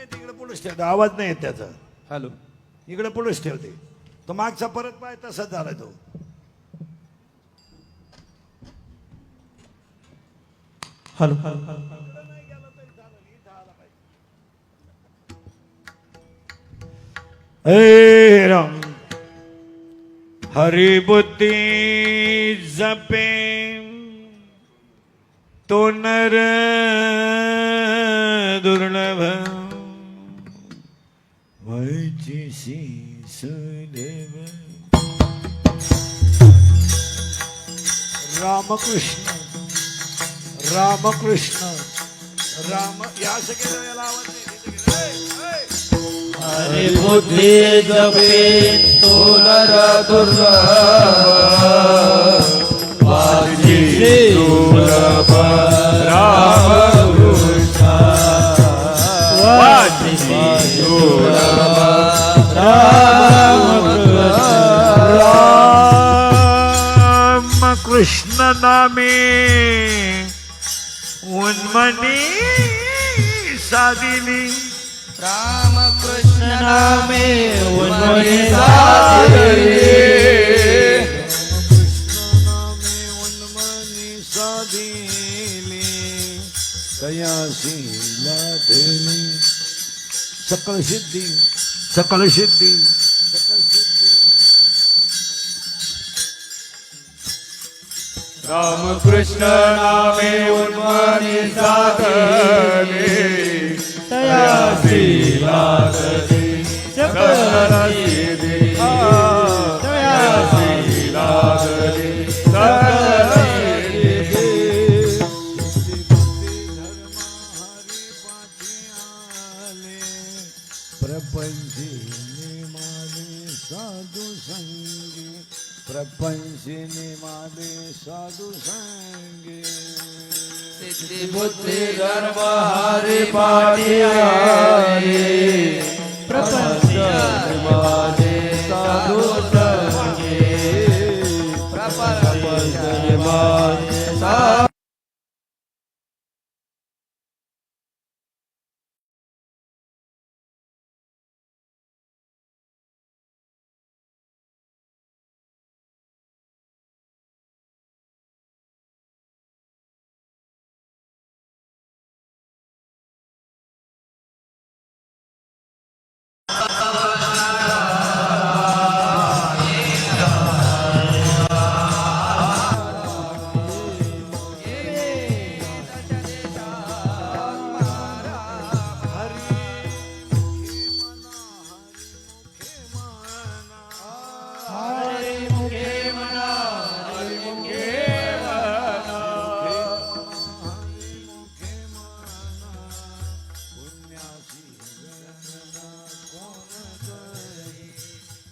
नाही तिकडे पुढेच ठेवते, आवाज नाही येत त्याचा. हॅलो इकडे पुढेच ठेवते तो, मागचा परत पाय तसाच झाला तो. हॅलो हे राम हरि बुद्धि जपे तो नर दुर्लभ वैचिसी सुदेव. रामकृष्ण रामकृष्ण राम या सगळ्या याला आवाज नाही. हरि बुद्धि जपे तो नर दुर्लभ वाचिसी दुर्लभ राम कृष्ण वाचिसी दुर्लभ राम कृष्ण नामे उन्मनी साधिनी. राम कृष्ण नामे उन्मनी साधिनी. दयाशीला देवी सकल सिद्धी सकल सिद्धी सकल सिद्धी. राम कृष्ण नामे उन्मनी साधने दयाशीला देवी सकल सिद्धी. दयाशीला देवी सकल प्रपंचिनी माले साधु संगी प्रपंचिनी माले साधु संगी. सिद्धि बुद्धि धर्म हरि पाटियाले प्रपंच माने साधु संगे प्रपंच माने साधु.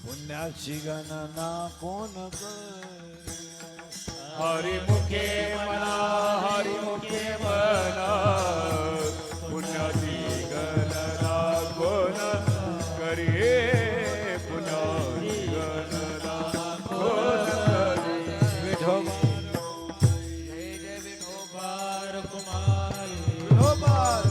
पुण्याची गणना कोण करे. हरि मुखे मना हरि मुखे मना पुण्याची गणना कोण करे. पुण्याची गणना कोण करे. जय जय विठोबार कुमार विठोबार.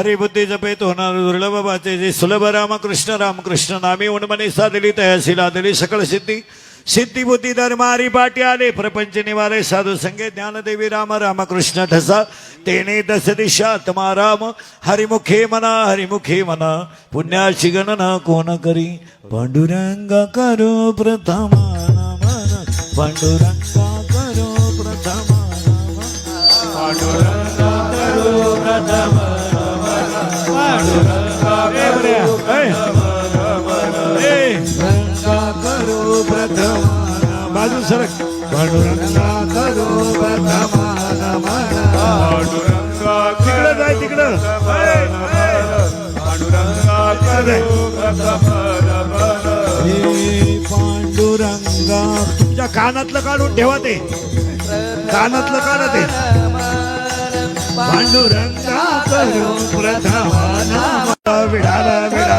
हरिबुद्धी जपेत होणार दुर्लभ बाचे जे सुलभ रामकृष्ण रामकृष्ण नामी उन्मनी साधली तयाशिला दिली सकळ सिद्धी सिद्धी बुद्धी धर्मारी पाटी आले प्रपंच निवारे साधू संगे ज्ञानदेवी राम रामकृष्ण ठसा तेने दस दिशा तमा राम हरिमुखे मना पुण्याची गणना कोण करी पांडुरंगा करो प्रथम नमन पांडुरंगा करो प्रथम पांडुरंगा करो प्रथम पांडुरंगा करो करो प्रथम बाजू सरक पांडुरंगा करो प्रथम पांडुरंगा तिकडं जाय तिकडं पांडुरंगा करो प्रथम पांडुरंगा तुमच्या कानातलं काढून ठेवा ते कानातलं काढा ते पांडुरंगा करो प्रथम विडाला विडा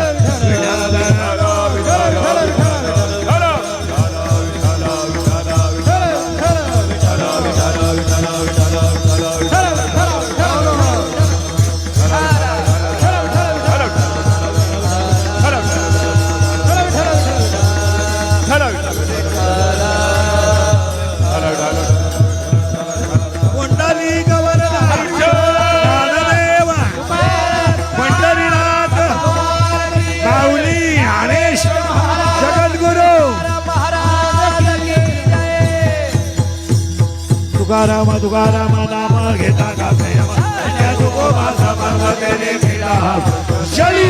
तुकाराम नाम घेता गाते तुको माझा मार्ग तेने केला जली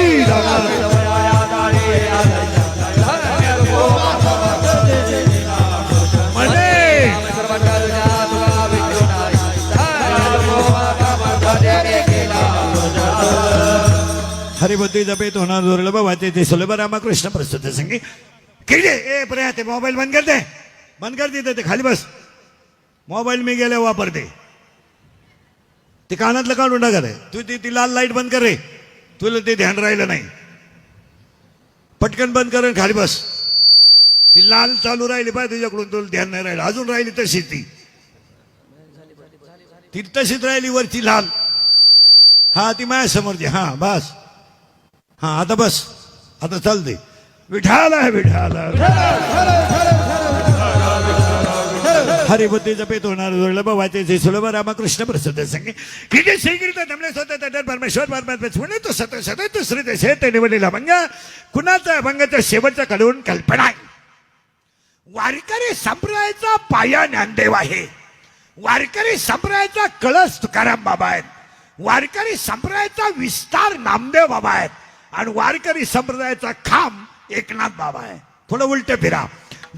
हरिबुद्धी जपेत होणार दुर्लभ वाचे ते सुलभ रामकृष्ण प्रस्तुत संगी किती ए पर्या ते मोबाईल बंद कर दे ते खाली बस मोबाईल मी गेले वापरते ते कानातलं काढून टाकत आहे तू ती लाल लाईट बंद कर रे तुला ते ध्यान राहिलं नाही पटकन बंद कर खाली बस ती लाल चालू राहिली पाहिजे तुझ्याकडून तुला ध्यान नाही राहिलं अजून राहिली तशीच ती तशीच राहिली वरची लाल हा ती माझ्या समोरची हा बस हा आता बस आता चालते विठाला हरिबुद्धी जपेत होणार दुर्लभ वाचे सुलभ रामकृष्ण प्रसिद्ध संगे किती श्रीकृत जमले स्वतः तर परमेश्वर परमात्मा पुणे तो सतत श्रीत शेत निवडलेला भंग कुणाचा अभंगाच्या शेवटचा कडून कल्पना आहे वारकरी संप्रदायाचा पाया ज्ञानदेव आहे वारकरी संप्रदायाचा कळस तुकाराम बाबा आहेत वारकरी संप्रदायाचा विस्तार नामदेव बाबा आहेत आणि वारकरी संप्रदायाचा खांब एकनाथ बाबा आहे थोडं उलट फिरा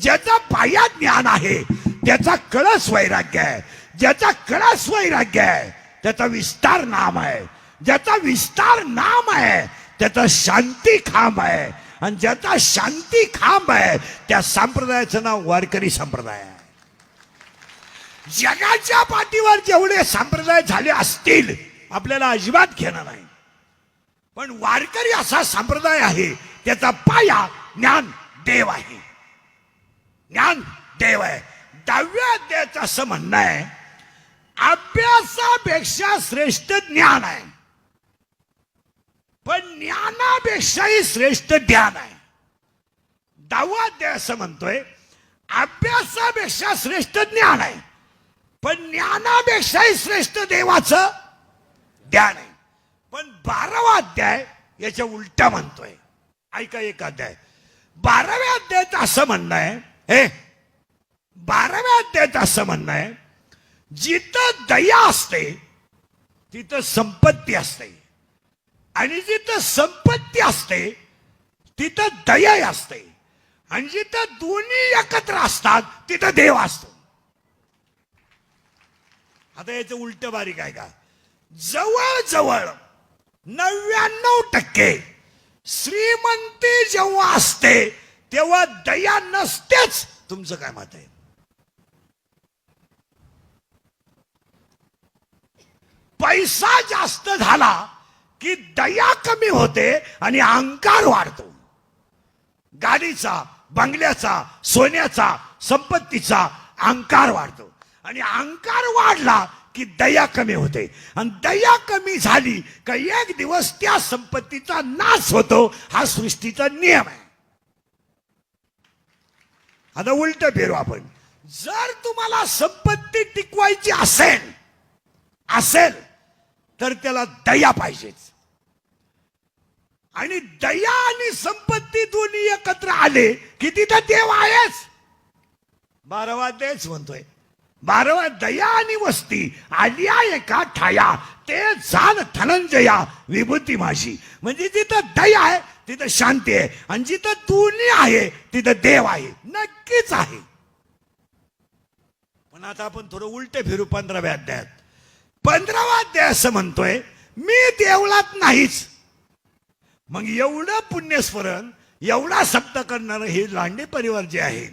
ज्याचा पाया ज्ञान आहे त्याचा कळस वैराग्य आहे ज्याचा कळस वैराग्य आहे त्याचा विस्तार नाम आहे ज्याचा विस्तार नाम आहे त्याचा शांती खांब आहे आणि ज्याचा शांती खांब आहे त्या संप्रदायाचं नाव वारकरी संप्रदाय आहे जगाच्या पाठीवर जेवढे संप्रदाय झाले असतील आपल्याला अजिबात घेणं नाही पण वारकरी असा संप्रदाय आहे त्याचा पाया ज्ञान देव आहे ज्ञान देव आहे 10व्या अध्यायाचं असं म्हणणं आहे अभ्यासापेक्षा श्रेष्ठ ज्ञान आहे पण ज्ञानापेक्षाही श्रेष्ठ ध्यान आहे 10वा अध्याय असं म्हणतोय अभ्यासापेक्षा श्रेष्ठ ज्ञान आहे पण ज्ञानापेक्षाही श्रेष्ठ देवाचं ध्यान आहे पण 12वा अध्याय याच्या उलटा म्हणतोय ऐका एक अध्याय 12व्या अध्यायाचं असं म्हणणं आहे 12व्या अध्यायात असं म्हणणं आहे जिथं दया असते तिथं संपत्ती असते आणि जिथं संपत्ती असते तिथं दया असते आणि जिथं दोन्ही एकत्र असतात तिथं देव असतो आता याचं उलट बारीक आहे का जवळ 99% श्रीमंती जेव्हा असते तेव्हा दया नसतेच तुमचं काय मत आहे पैसा जास्त झाला की दया कमी होते आणि अहंकार वाढतो गाडीचा बंगल्याचा सोन्याचा संपत्तीचा अहंकार वाढतो आणि अहंकार वाढला की दया कमी होते आणि दया कमी झाली का एक दिवस त्या संपत्तीचा नाश होतो. हा सृष्टीचा नियम आहे. आता उलट फिरू आपण. जर तुम्हाला संपत्ती टिकवायची असेल तर त्याला दया पाहिजेच. आणि दया आणि संपत्ती दोन्ही एकत्र आले की तिथं देव आहेच. 12वा अध्यायच म्हणतोय. 12वा दया आणि वस्ती आलिया एका ठाया ते जाण धनंजया विभूती माझी. म्हणजे जिथं दया आहे तिथं शांती आहे आणि जिथं दोन्ही आहे तिथं देव आहे. नक्कीच आहे. पण आता आपण थोडं उलटे फिरू 15व्या अध्यायात. 15वा अध्याय असं म्हणतोय मी देवळात नाहीच. मग एवढं पुण्यस्मरण एवढा सप्त करणारं हे लांडे परिवार जे आहे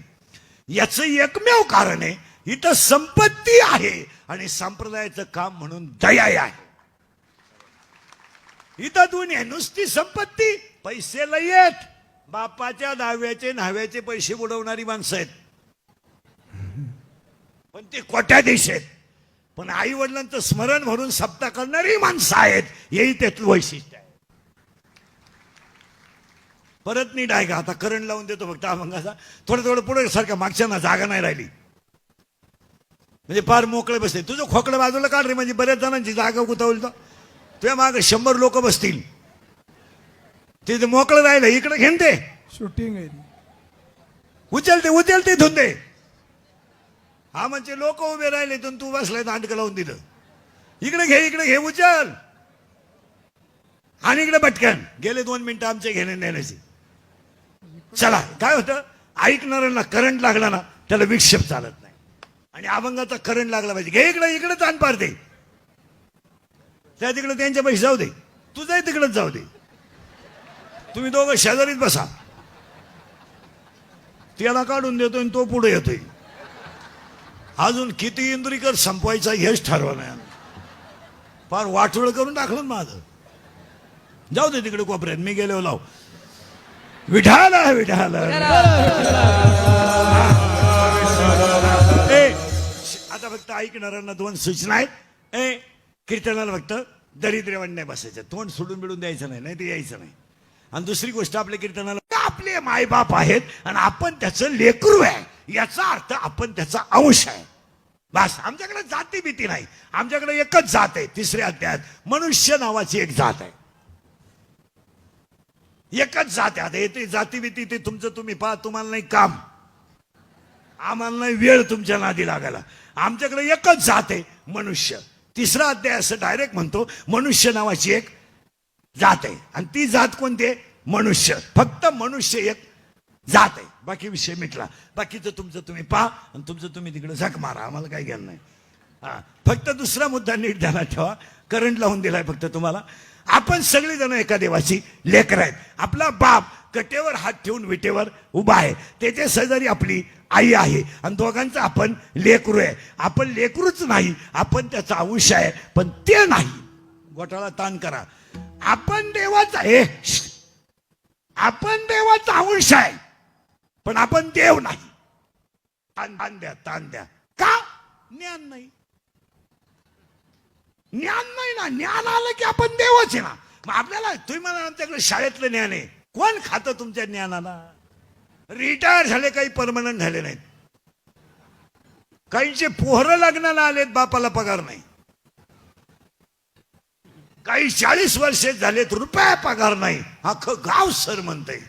याचं एकमेव कारण आहे इथं संपत्ती आहे आणि संप्रदायाचं काम म्हणून दया आहे. इथं दोन्ही आहे. नुसती संपत्ती पैसे लय आहेत. बापाच्या दहाव्याचे न्हाव्याचे पैसे बुडवणारी माणसं आहेत पण ते कोट्याधीश आहेत. पण आई वडिलांचं स्मरण म्हणून सप्ताह करणारी माणसं आहेत. हेही त्यातलं वैशिष्ट्य आहे. परत नीट आहे का. आता करंट लावून देतो फक्त अभंगाचा. थोडं पुढे सारखं मागच्या ना जागा नाही राहिली म्हणजे फार मोकळे बसते. तुझं खोकलं बाजूला काढ रे. म्हणजे बऱ्याच जणांची जागा गुतावली तर तुझ्या मागे 100 लोक बसतील. तिथे मोकळं राहिलं इकडे घेऊन दे. शूटिंग आहे. उचलते इथून दे. हा म्हणजे लोक उभे राहिले तर तू बसलाय दांडकं लावून दिलं. इकडे घे उचल आणि इकडे पटकन. गेले 2 मिनिटं आमचे घेणे देण्याची. चला काय होतं ऐकणाऱ्यांना करंट लागला ना त्याला विक्षेप चालत नाही. आणि अभंगाचा करंट लागला पाहिजे. घे इकडे ताण पार दे. त्या तिकडे त्यांच्या पैसे जाऊ दे. तुझंही तिकडेच जाऊ दे. तुम्ही दोघं शेजारीच बसा. त्याला काढून देतोय आणि तो पुढे येतोय. अजून किती इंद्रिकर संपवायचा हेच ठरवलं नाही. फार वाटोळ करून टाकलं माझं. जाऊ दे तिकडे कोपऱ्यात. मी गेलो लाव. विठाला आता फक्त ऐकणाऱ्यांना 2 सूचना आहेत. कीर्तनाला फक्त दरिद्र्यवान नाही बसायचं. तोंड सोडून बिडून द्यायचं नाही ते यायचं नाही. आणि दुसरी गोष्ट आपल्या कीर्तनाला आपले मायबाप आहेत आणि आपण त्याचं लेकरू आहे याचा अर्थ आपण त्याचा अंश आहे. बस. आमच्याकडे जाती भीती नाही. आमच्याकडे एकच जात आहे. 3ऱ्या अध्यायात मनुष्य नावाची एक जात आहे. एकच जात आहे. ते जाती भीती ते तुमचं तुम्ही पहा. तुम्हाला नाही काम. आम्हाला नाही वेळ तुमच्या नादी लागायला. आमच्याकडे एकच जात आहे मनुष्य. 3रा अध्याय असं डायरेक्ट म्हणतो मनुष्य नावाची एक जात आहे. आणि ती जात कोणती आहे. मनुष्य. फक्त मनुष्य एक जात आहे. बाकी विषय मिटला. बाकीचं तुमचं तुम्ही पहा आणि तुमचं तुम्ही तिकडे झक मारा. आम्हाला काही ज्ञान नाही. हा फक्त दुसरा मुद्दा नीट ध्यानात ठेवा. करंट लावून दिलाय फक्त तुम्हाला. आपण सगळेजण एका देवाची लेकर आहेत. आपला बाप कटेवर हात ठेवून विटेवर उभा आहे. त्याच्या शेजारी आपली आई आहे आणि दोघांचं आपण लेकरू आहे. आपण लेकरूच नाही आपण त्याचा अंश आहे पण ते नाही. गोठाळा ताण करा. आपण देवाचा आहे. आपण देवाचा अंश आहे पण आपण देव नाही. ताण द्या. का. ज्ञान नाही. ज्ञान नाही ना. ज्ञान आलं की आपण देवच आहे ना. मग आपल्याला तुम्ही म्हणा आमच्याकडे शाळेतलं ज्ञान आहे. कोण खातं तुमच्या ज्ञानाला. रिटायर झाले काही परमनंट झाले नाहीत. काहींचे पोहरं लग्नाला आलेत बापाला पगार नाही. काही 40 वर्षे झालेत रुपया पगार नाही. अख्खं गाव सर म्हणतंय.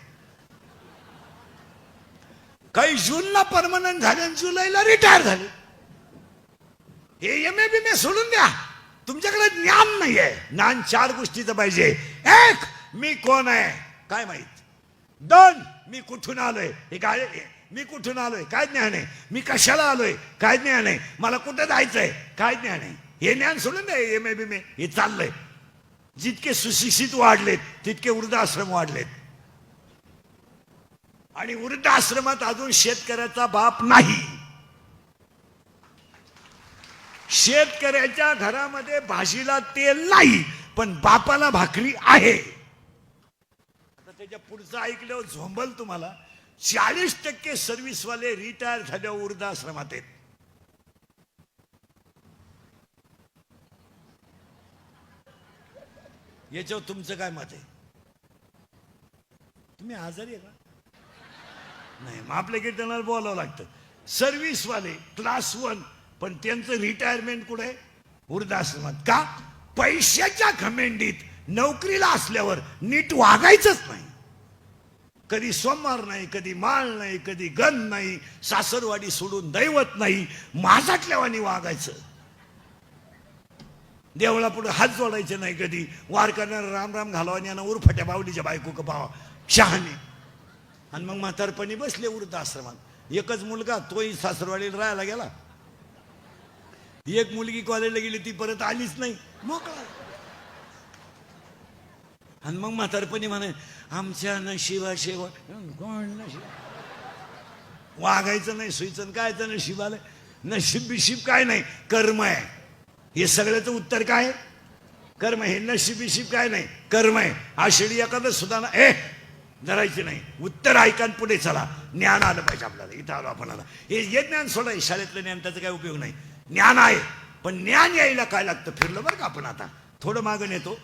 काही जूनला परमनंट झाले आणि जुलैला रिटायर झाले. हे MA BA सोडून द्या. तुमच्याकडे ज्ञान नाहीये. ज्ञान 4 गोष्टीचं पाहिजे. 1 मी कोण आहे काय माहित. 2 मी कुठून आलोय हे काय. मी कुठून आलोय काय ज्ञान आहे. मी कशाला आलोय काय ज्ञान आहे. मला कुठं जायचंय काय ज्ञान आहे. हे ज्ञान सोडून द्या. MA BA हे चाललंय. जितके सुशिक्षित वाढलेत तितके वृद्धाश्रम वाढलेत. आणि वृद्धाश्रमात अजून शेतकऱ्याचा बाप नाही. शेतकऱ्याच्या घरामध्ये भाजीला तेल नाही पण बापाला भाकरी आहे. आता त्याच्या पुढचं ऐकल्यावर झोंबल तुम्हाला. 40% सर्व्हिसवाले रिटायर झाल्यावर वृद्धाश्रमात आहेत. याच्यावर तुमचं काय मत आहे? तुम्ही आजारी आहे का? नाही, मग आपल्या कीर्तनाला बोलावं लागतं. सर्व्हिसवाले क्लास 1, पण त्यांचं रिटायरमेंट कुठे? वृद्धाश्रमात. का? पैशाच्या खमेंडीत नोकरीला असल्यावर नीट वागायचंच नाही. कधी सोमवार नाही, कधी माळ नाही, कधी गण नाही, सासरवाडी सोडून दैवत नाही, माझाटल्यावानी वागायचं. देवळा पुढे हात जोडायचे नाही, कधी वार करणारा राम राम घालावा आणि यांना उरफाट्या बावडीच्या बायको का पावा शहाणे. आणि मग म्हातारपणी बसले वृद्धाश्रमात. एकच मुलगा, तोही सासरवाडीला राहायला गेला. एक मुलगी कॉलेजला गेली, ती परत आलीच नाही, मोकळा. आणि मग म्हातारपणी म्हणे आमच्या नशिबा शेवा. कोण नशीब? वागायचं नाही, सुईचं काय तर नशीब आलं. नशीब बिशीब काय नाही, कर्म आहे. हे सगळ्याचं उत्तर काय? कर्म. हे नशीब बिशीब काय नाही, कर्म आहे. आषाढी एकादश सुद्धा ना धरायची नाही. उत्तर ऐका पुढे चला. ज्ञान आलं पाहिजे आपल्याला. इथं आलो आपण. हे ज्ञान सोडाय, शाळेतलं ज्ञान त्याचा काय उपयोग नाही. ज्ञान आहे, पण ज्ञान यायला काय लागतं? फिरलं बरं का आपण. आता थोडं मागून येतो.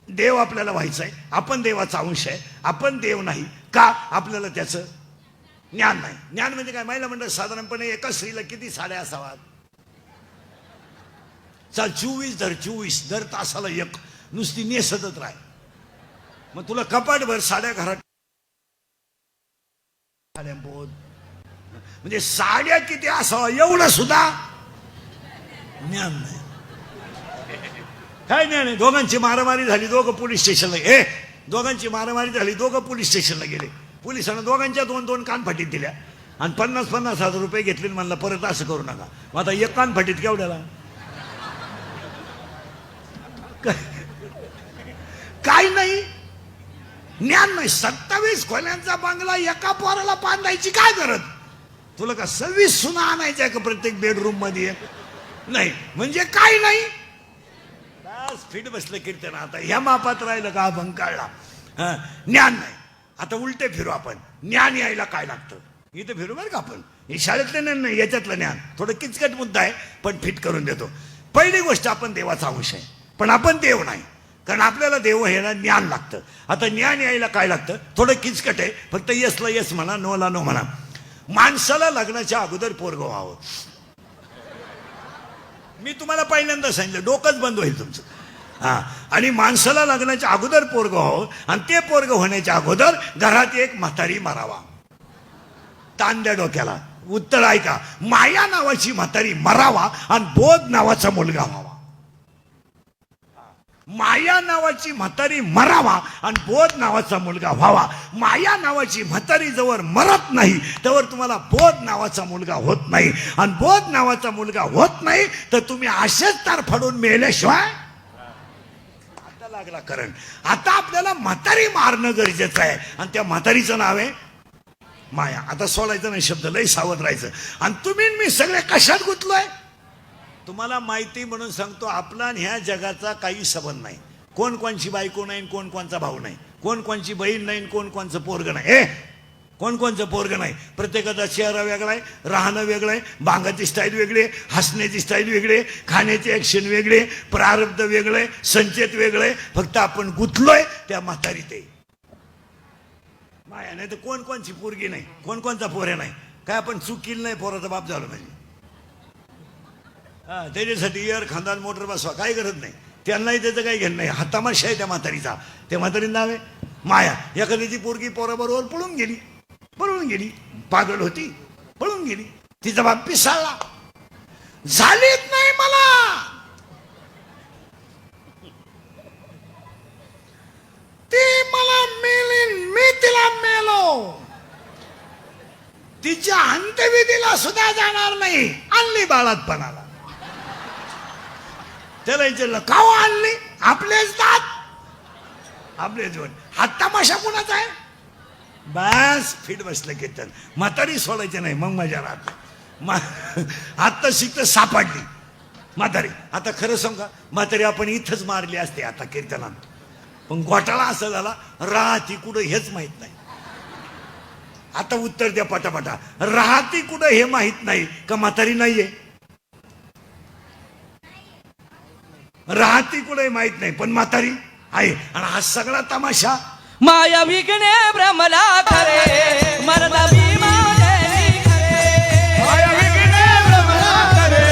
देव आपल्याला व्हायचं आहे, आपण देवाचा अंश आहे. आपण देव नाही का? आपल्याला त्याचं ज्ञान नाही. ज्ञान म्हणजे काय? महिला म्हणतात साधारणपणे एका स्त्रीला किती साड्या असाव्यात? चाल 24 धर, 24 दर तासाला एक. नुसती नेसतच राह. मग तुला कपाटभर साड्या घरात म्हणजे साड्या किती असावा एवढं सुद्धा ज्ञान नाही. काय ज्ञान आहे? दोघांची मारामारी झाली, दोघं पोलीस स्टेशनला. दोघांची मारामारी झाली, दोघं पोलीस स्टेशनला गेले. पोलिसांना दोघांच्या 2-2 कानफाटीत दिल्या आणि 50,000 रुपये घेतले. म्हणला परत असं करू नका. मग आता एक कानफाटीत केवढ्याला? काय नाही, ज्ञान नाही. 27 खोल्यांचा बंगला एका पोराला बांधायची काय गरज? तुला का 26 सुना आणायच्या का प्रत्येक बेडरूम मध्ये? नाही म्हणजे काय नाही. बस फिट बसलं कीर्तन. आता ह्या मापात राहिलं का अभंग काढला. ज्ञान नाही. आता उलटे फिरू आपण. ज्ञान यायला काय लागतं? इथं फिरू बरं का आपण. हे शाळेतलं ज्ञान नाही, याच्यातलं ज्ञान. थोडं किचकट मुद्दा आहे, पण फिट करून देतो. पहिली गोष्ट, आपण देवाचा अंश आहे, पण आपण देव नाही. कारण आपल्याला देव ह्याला ज्ञान लागतं. आता ज्ञान यायला काय लागतं? थोडं किचकट आहे. फक्त यसला यस म्हणा, नोला नो म्हणा. माणसाला लग्नाच्या अगोदर पोरगं व्हावं. मी तुम्हाला पहिल्यांदा सांगितलं, डोकंच बंद होईल तुमचं. आणि माणसाला लग्नाच्या अगोदर पोरगं व्हावं. आणि ते पोरगं होण्याच्या अगोदर घरात एक म्हातारी मरावा. ताण द्या डोक्याला. उत्तर ऐका. माया नावाची म्हातारी मरावा आणि बोध नावाचा मुलगा व्हावा. माया नावाची म्हातारी मरावा आणि बोध नावाचा मुलगा व्हावा. माया नावाची म्हातारी जवळ मरत नाही त्यावर तुम्हाला बोध नावाचा मुलगा होत नाही. आणि बोध नावाचा मुलगा होत नाही तर तुम्ही असेच तार फाडून मेल्याशिवाय. आता लागला करंट. आता आपल्याला म्हातारी मारणं गरजेचं आहे. आणि त्या म्हातारीचं नाव आहे माया. आता सोडायचं नाही शब्द, लय सावध राहायचं. आणि तुम्ही मी सगळे कशात गुंतलोय? तुम्हाला माहिती म्हणून सांगतो, आपला आणि ह्या जगाचा काही संबंध नाही. कोण कोणची बायको नाही, कोण कोणचा भाऊ नाही, कोण कोणची बहीण नाही, कोण कोणचं पोरग नाही. कोण कोणचं पोरग नाही. प्रत्येकाचा चेहरा वेगळा आहे, राहणं वेगळं आहे, बांगाची स्टाईल वेगळी आहे, हसण्याची स्टाईल वेगळी आहे, खाण्याचे ऍक्शन वेगळे, प्रारब्ध वेगळं आहे, संचेत वेगळं आहे. फक्त आपण गुंतलोय त्या म्हातारीत आहे माया. नाही तर कोण कोणची पोरगी नाही, कोण कोणचा पोऱ्या नाही. काय आपण चूक केली नाही, पोराचा बाप झालो नाही. त्याच्यासाठी एअर खानदान मोटर बसवा, काही गरज नाही. त्यांनाही त्याचं काही घेणं नाही. हा तमाशा आहे त्या म्हातारीचा. त्या म्हातारीचं नाव आहे माया. एखाद्याची पोरगी पोराबरोबर पळून गेली, पागल होती, पळून गेली. तिचा बाप पिसाळला. झालीच नाही मला. ती मला मेलीन, मी तिला मेलो. तिच्या अंत्यविधीला सुद्धा जाणार नाही. आणली बाळातपणाला. त्याला विचारलं का आणली? आपलेच दात, आपले जोड. हा तमाशा कुणाचा आहे? बस फिट बसलं कीर्तन. म्हातारी सोडायचं नाही, मग मजा राहते. आता शिकत सापडली म्हातारी. आता खरं सांगा, म्हातारी आपण इथंच मारली असते आता कीर्तनात. पण घोटाळा असा झाला, राहती कुठं हेच माहित नाही. आता उत्तर द्या पटापटा. राहती कुठं हे माहित नाही का म्हातारी नाहीये? राहती कुठे माहित नाही, पण म्हातारी आहे. आणि हा सगळा तमाशा माया विघ्ने भ्रमला खरे मरदा भीमा देवी खरे माया विघ्ने भ्रमला करे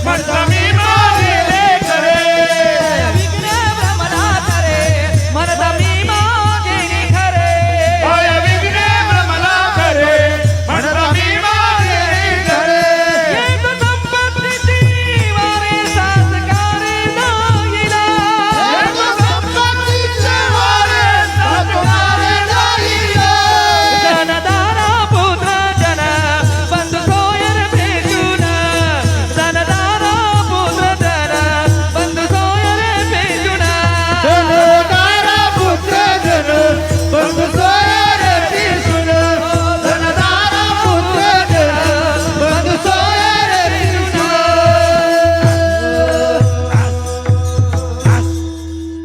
म्हणता मी मागेले करे माया विघ्ने भ्रमला खरे मरदा भीमा देवी खरे माया विघ्ने भ्रमला करे म्हणता मी मागेले करे एक संपत्तीची वारे संस्कारे नाहीला संपत्तीचे वारे सातबारे जाईला. जनदारा पुत्र जन बंधू सोयर भेटून जनदारा पुत्र जन बंधू सोयर भेटून धनदारा पुत्र जन बंधू सोयरे सुन. धनदारा पुत्र जन बंधू सोयरे सुन.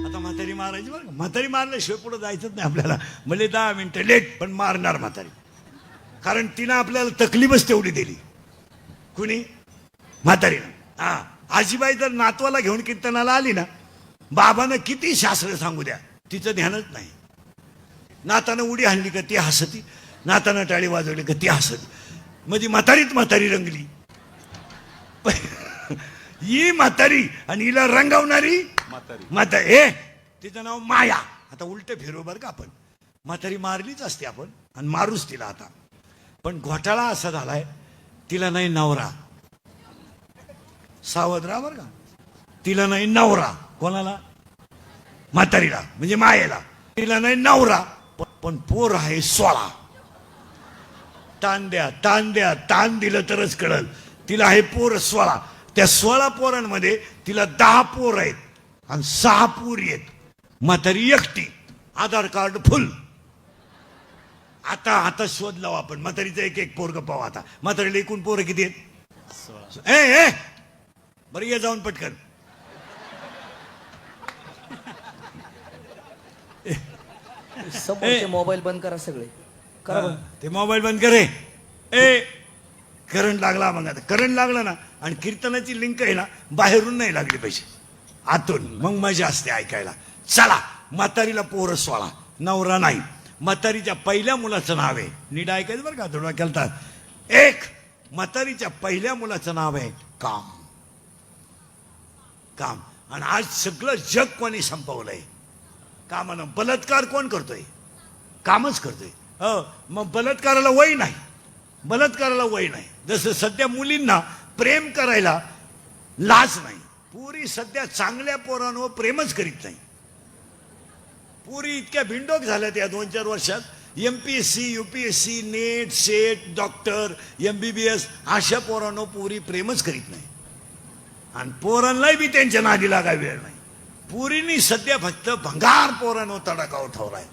आता म्हातारी मारायची बरं का. म्हातारी मारल्याशिवाय पुढे जायचंच नाही आपल्याला. भले 10 मिनिटं लेट पण मारणार म्हातारी. कारण तिनं आपल्याला तकलीफच तेवढी दिली. कुणी? म्हातारीनं. हा, आजीबाई जर नातवाला घेऊन कीर्तनाला आली ना, बाबानं किती शास्त्र सांगू द्या तिचं ध्यानच नाही. नातानं उडी हाणली का ती हसती, नातानं टाळी वाजवली का ती हसती. म्हणजे म्हातारी रंगली. ही म्हातारी आणि हिला रंगवणारी म्हातारी. हे तिचं नाव माया. आता उलट फिरव बरं का आपण. म्हातारी मारलीच असते आपण आणि मारूच तिला आता. पण घोटाळा असा झालाय तिला नाही नवरा. सावध राहा बरं का. तिला नाही नवरा. कोणाला? म्हातारीला म्हणजे मायेला. तिला नाही नवरा पण पोर आहे 16. ताण द्या ताण दिलं तरच कळल. तिला आहे पोर 16. त्या 16 पोरांमध्ये तिला 10 पोर आहेत आणि 6 पोरी आहेत. म्हातारी एकटी. आधार कार्ड फुल. आता शोध लावू आपण. म्हातारीचं एक पोरग पाहू आता. म्हातारीला एकूण पोरं किती आहेत? ए बरं ये जाऊन पटकन. समोरचे मोबाईल बंद करा सगळे करा बंद. ते मोबाईल बंद करे. करंट लागला. मग आता करंट लागला ना आणि कीर्तनाची लिंक आहे ना बाहेरून नाही लागली पाहिजे, आतून. मग मजा असते ऐकायला. चला, म्हातारीला पोरं 16, नवरा नाही. म्हातारीच्या पहिल्या मुलाचं नाव आहे, नीट ऐकायचं बरं का, थोडा केलतात. म्हातारीच्या पहिल्या मुलाचं नाव आहे काम. आणि आज सगळं जग कोणी संपवलंय? कामानं. बलात्कार कोण करतोय? कामच करतोय. मग बलात्काराला वय नाही. जसं सध्या मुलींना प्रेम करायला लाज नाही. पुरी सध्या चांगल्या पोरांवर प्रेमच करीत नाही. पुरी इतक्या भिंडोक झाल्या त्या 2-4 वर्षात. MPSC, UPSC, net, set, doctor, MBBS अशा पोरांवर पुरी प्रेमच करीत नाही. आणि पोरांनाही बी त्यांच्या नादी लागाय वेळ नाही. पुरीनी सध्या फक्त भंगार पोरांवर तडाखा उठवलाय.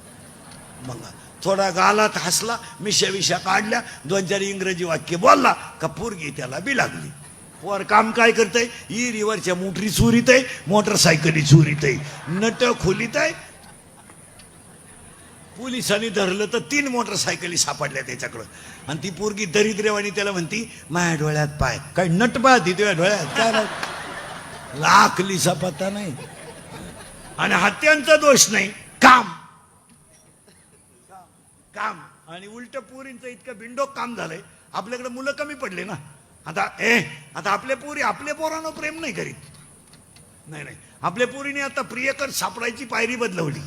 भंगार. थोडा गालात हसला, मिशा काढल्या, 2-4 इंग्रजी वाक्य बोलला का पोरगी त्याला बी लागली. पोर काम काय करतंय? ई रिव्हरच्या मोटरी चोरीत आहे, मोटरसायकली चोरीत आहे, नट खोलीत आहे. पोलिसांनी धरलं तर 3 मोटरसायकली सापडल्या त्याच्याकडं. आणि ती पोरगी दरिद्रेवाणी त्याला म्हणती माझ्या डोळ्यात पाय. काय नट पाहती तुझ्या डोळ्यात? काय लाखलीचा पत्ता नाही. आणि हत्यांचा दोष नाही. काम. आणि उलट पोरींचं इतकं बिंडोक काम झालंय. आपल्याकडे मुलं कमी पडले ना आता. आपल्या पोरी आपल्या पोरांना प्रेम नाही करीत. नाही. आपल्या पोरीने आता प्रियकर सापडायची पायरी बदलवली.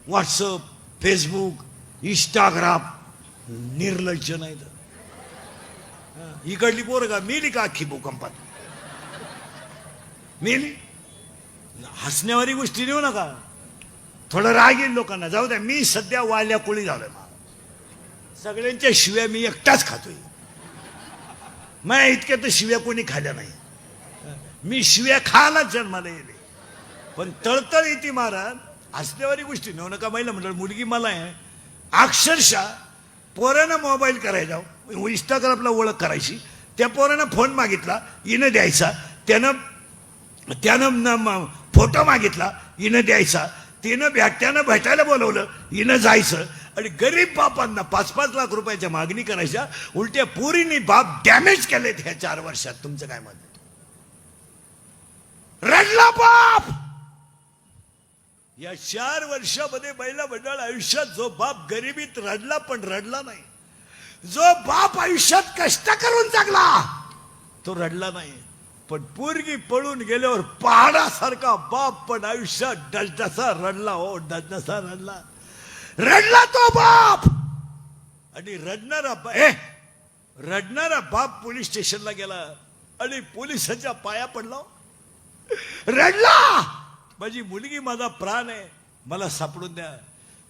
WhatsApp, Facebook, Instagram. निर्लज्ज नाही तर. इकडली पोरं का मेली का अख्खी भूकंपात? मेली. हसण्यावारी गोष्टी नेऊ नका. थोडं राग येईल लोकांना. जाऊ द्या. मी सध्या वाल्या कोळी झालोय. सगळ्यांच्या शिव्या मी एकटाच खातोय. माझ्या इतक्या तर शिव्या कोणी खाल्या नाही. मी शिव्या खायलाच जन्माला येले. पण तळतळ येते महाराज. हसण्यावारी गोष्टी नेऊ नका. महिला मंडळ मुलगी मला आहे अक्षरशः पोरानं मोबाईल करायचा, इंस्टाग्रामला ओळख करायची. त्या पोरानं फोन मागितला, हिनं द्यायचा. त्यानं फोटो मागितला, हिनं द्यायचा. त्यानं भेटायला बोलवलं, हिनं जायचं. आणि गरीब बापांना 5-5 लाख रुपयाच्या मागणी करायच्या. उलट्या पोरींनी बाप डॅमेज केलेत ह्या 4 वर्षात. तुमचं काय मत? रडला बाप. या 4 वर्षामध्ये महिला मंडळ आयुष्यात जो बाप गरिबीत रडला पण रडला नाही, जो बाप आयुष्यात कष्ट करून जगला तो रडला नाही, पण पोरगी पळून गेल्यावर पहाडासारखा बाप पण आयुष्यात डसडसा रडला. हो, डसडसा रडला. रडला तो बाप. आणि रडणारा बाप पोलीस स्टेशनला गेला आणि पोलिसाच्या पाया पडला. रडला, माझी मुलगी माझा प्राण आहे, मला सापडून द्या.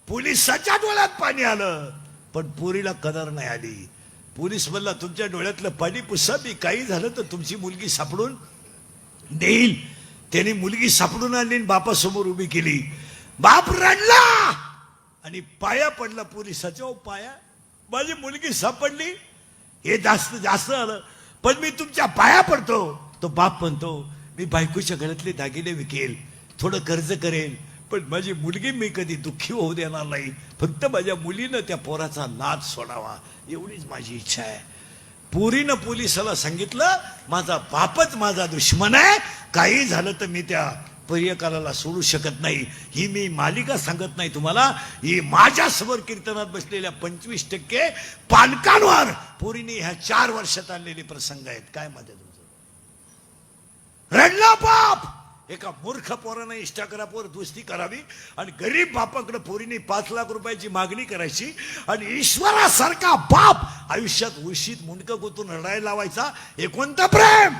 पोलिसाच्या डोळ्यात पाणी आलं, पण पोरीला कदर नाही आली. पोलीस म्हणला, तुमच्या डोळ्यातलं पाणी पुसा, मी काही झालं तर तुमची मुलगी सापडून देईल. त्याने मुलगी सापडून आणली आणि बापासमोर उभी केली. बाप रडला आणि पाया पडला पोलिसाच्या. पाया, माझी मुलगी सापडली, हे जास्त आलं, पण मी तुमच्या पाया पडतो. तो बाप म्हणतो, मी बायकोच्या गळ्यातले दागिने विकेल, थोडं कर्ज करेल, पण माझी मुलगी मी कधी दुःखी होऊ देणार नाही. फक्त माझ्या मुलीनं त्या पोराचा नाद सोडावा, एवढीच माझी इच्छा आहे. पोरीनं पोलिसाला सांगितलं, माझा बापच माझा दुश्मन आहे, काही झालं तर मी त्या पर्यकाला सोडू शकत नाही. ही मी मालिका सांगत नाही तुम्हाला, ही माझ्यासमोर कीर्तनात बसलेल्या 25% पालकांवर पोरीने ह्या 4 वर्षात आणलेले प्रसंग आहेत. काय मत आहे तुमचं? रडला बाप. एका मूर्ख पोरानं इंस्टाग्रामवर दोस्ती करावी आणि गरीब बापाकडे पोरीने 5 लाख रुपयाची मागणी करायची आणि ईश्वरासारखा बाप आयुष्यात उशीत मुंडकं गुंतून रडायला लावायचा. हे कोणतं प्रेम?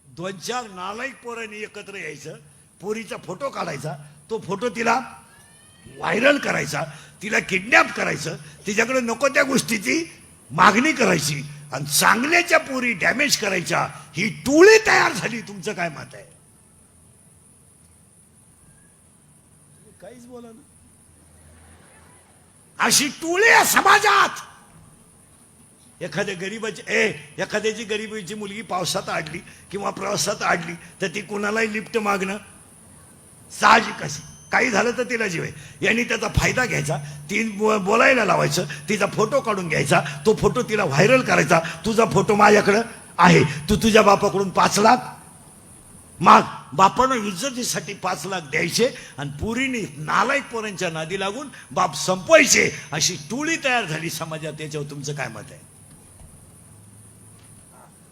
2-4 नालायक पोरांनी एकत्र यायचं, पोरीचा फोटो काढायचा, तो फोटो तिला व्हायरल करायचा, तिला किडनॅप करायचं, तिच्याकडे नको त्या गोष्टीची मागणी करायची आणि चांगल्याच्या पोरी डॅमेज करायच्या. ही टोळी तयार झाली. तुमचं काय मत आहे? काहीच बोला ना. अशी टोळी आहे समाजात. एखाद्याची गरीबाची मुलगी पावसात अडली किंवा प्रवासात अडली तर ती कुणालाही लिफ्ट मागणं साहजिक असे. काही झालं तर तिला जीव आहे, यांनी त्याचा फायदा घ्यायचा, ती बोलायला लावायचं, तिचा फोटो काढून घ्यायचा, तो फोटो तिला व्हायरल करायचा. तुझा फोटो माझ्याकडं आहे, तू तुझ्या बापाकडून 5 लाख माग. बापानं इज्जतीसाठी 5 लाख द्यायचे आणि पुरीनी नालायक पोरांच्या नादी लागून बाप संपवायचे. अशी टोळी तयार झाली समाजात. याच्यावर तुमचं काय मत आहे?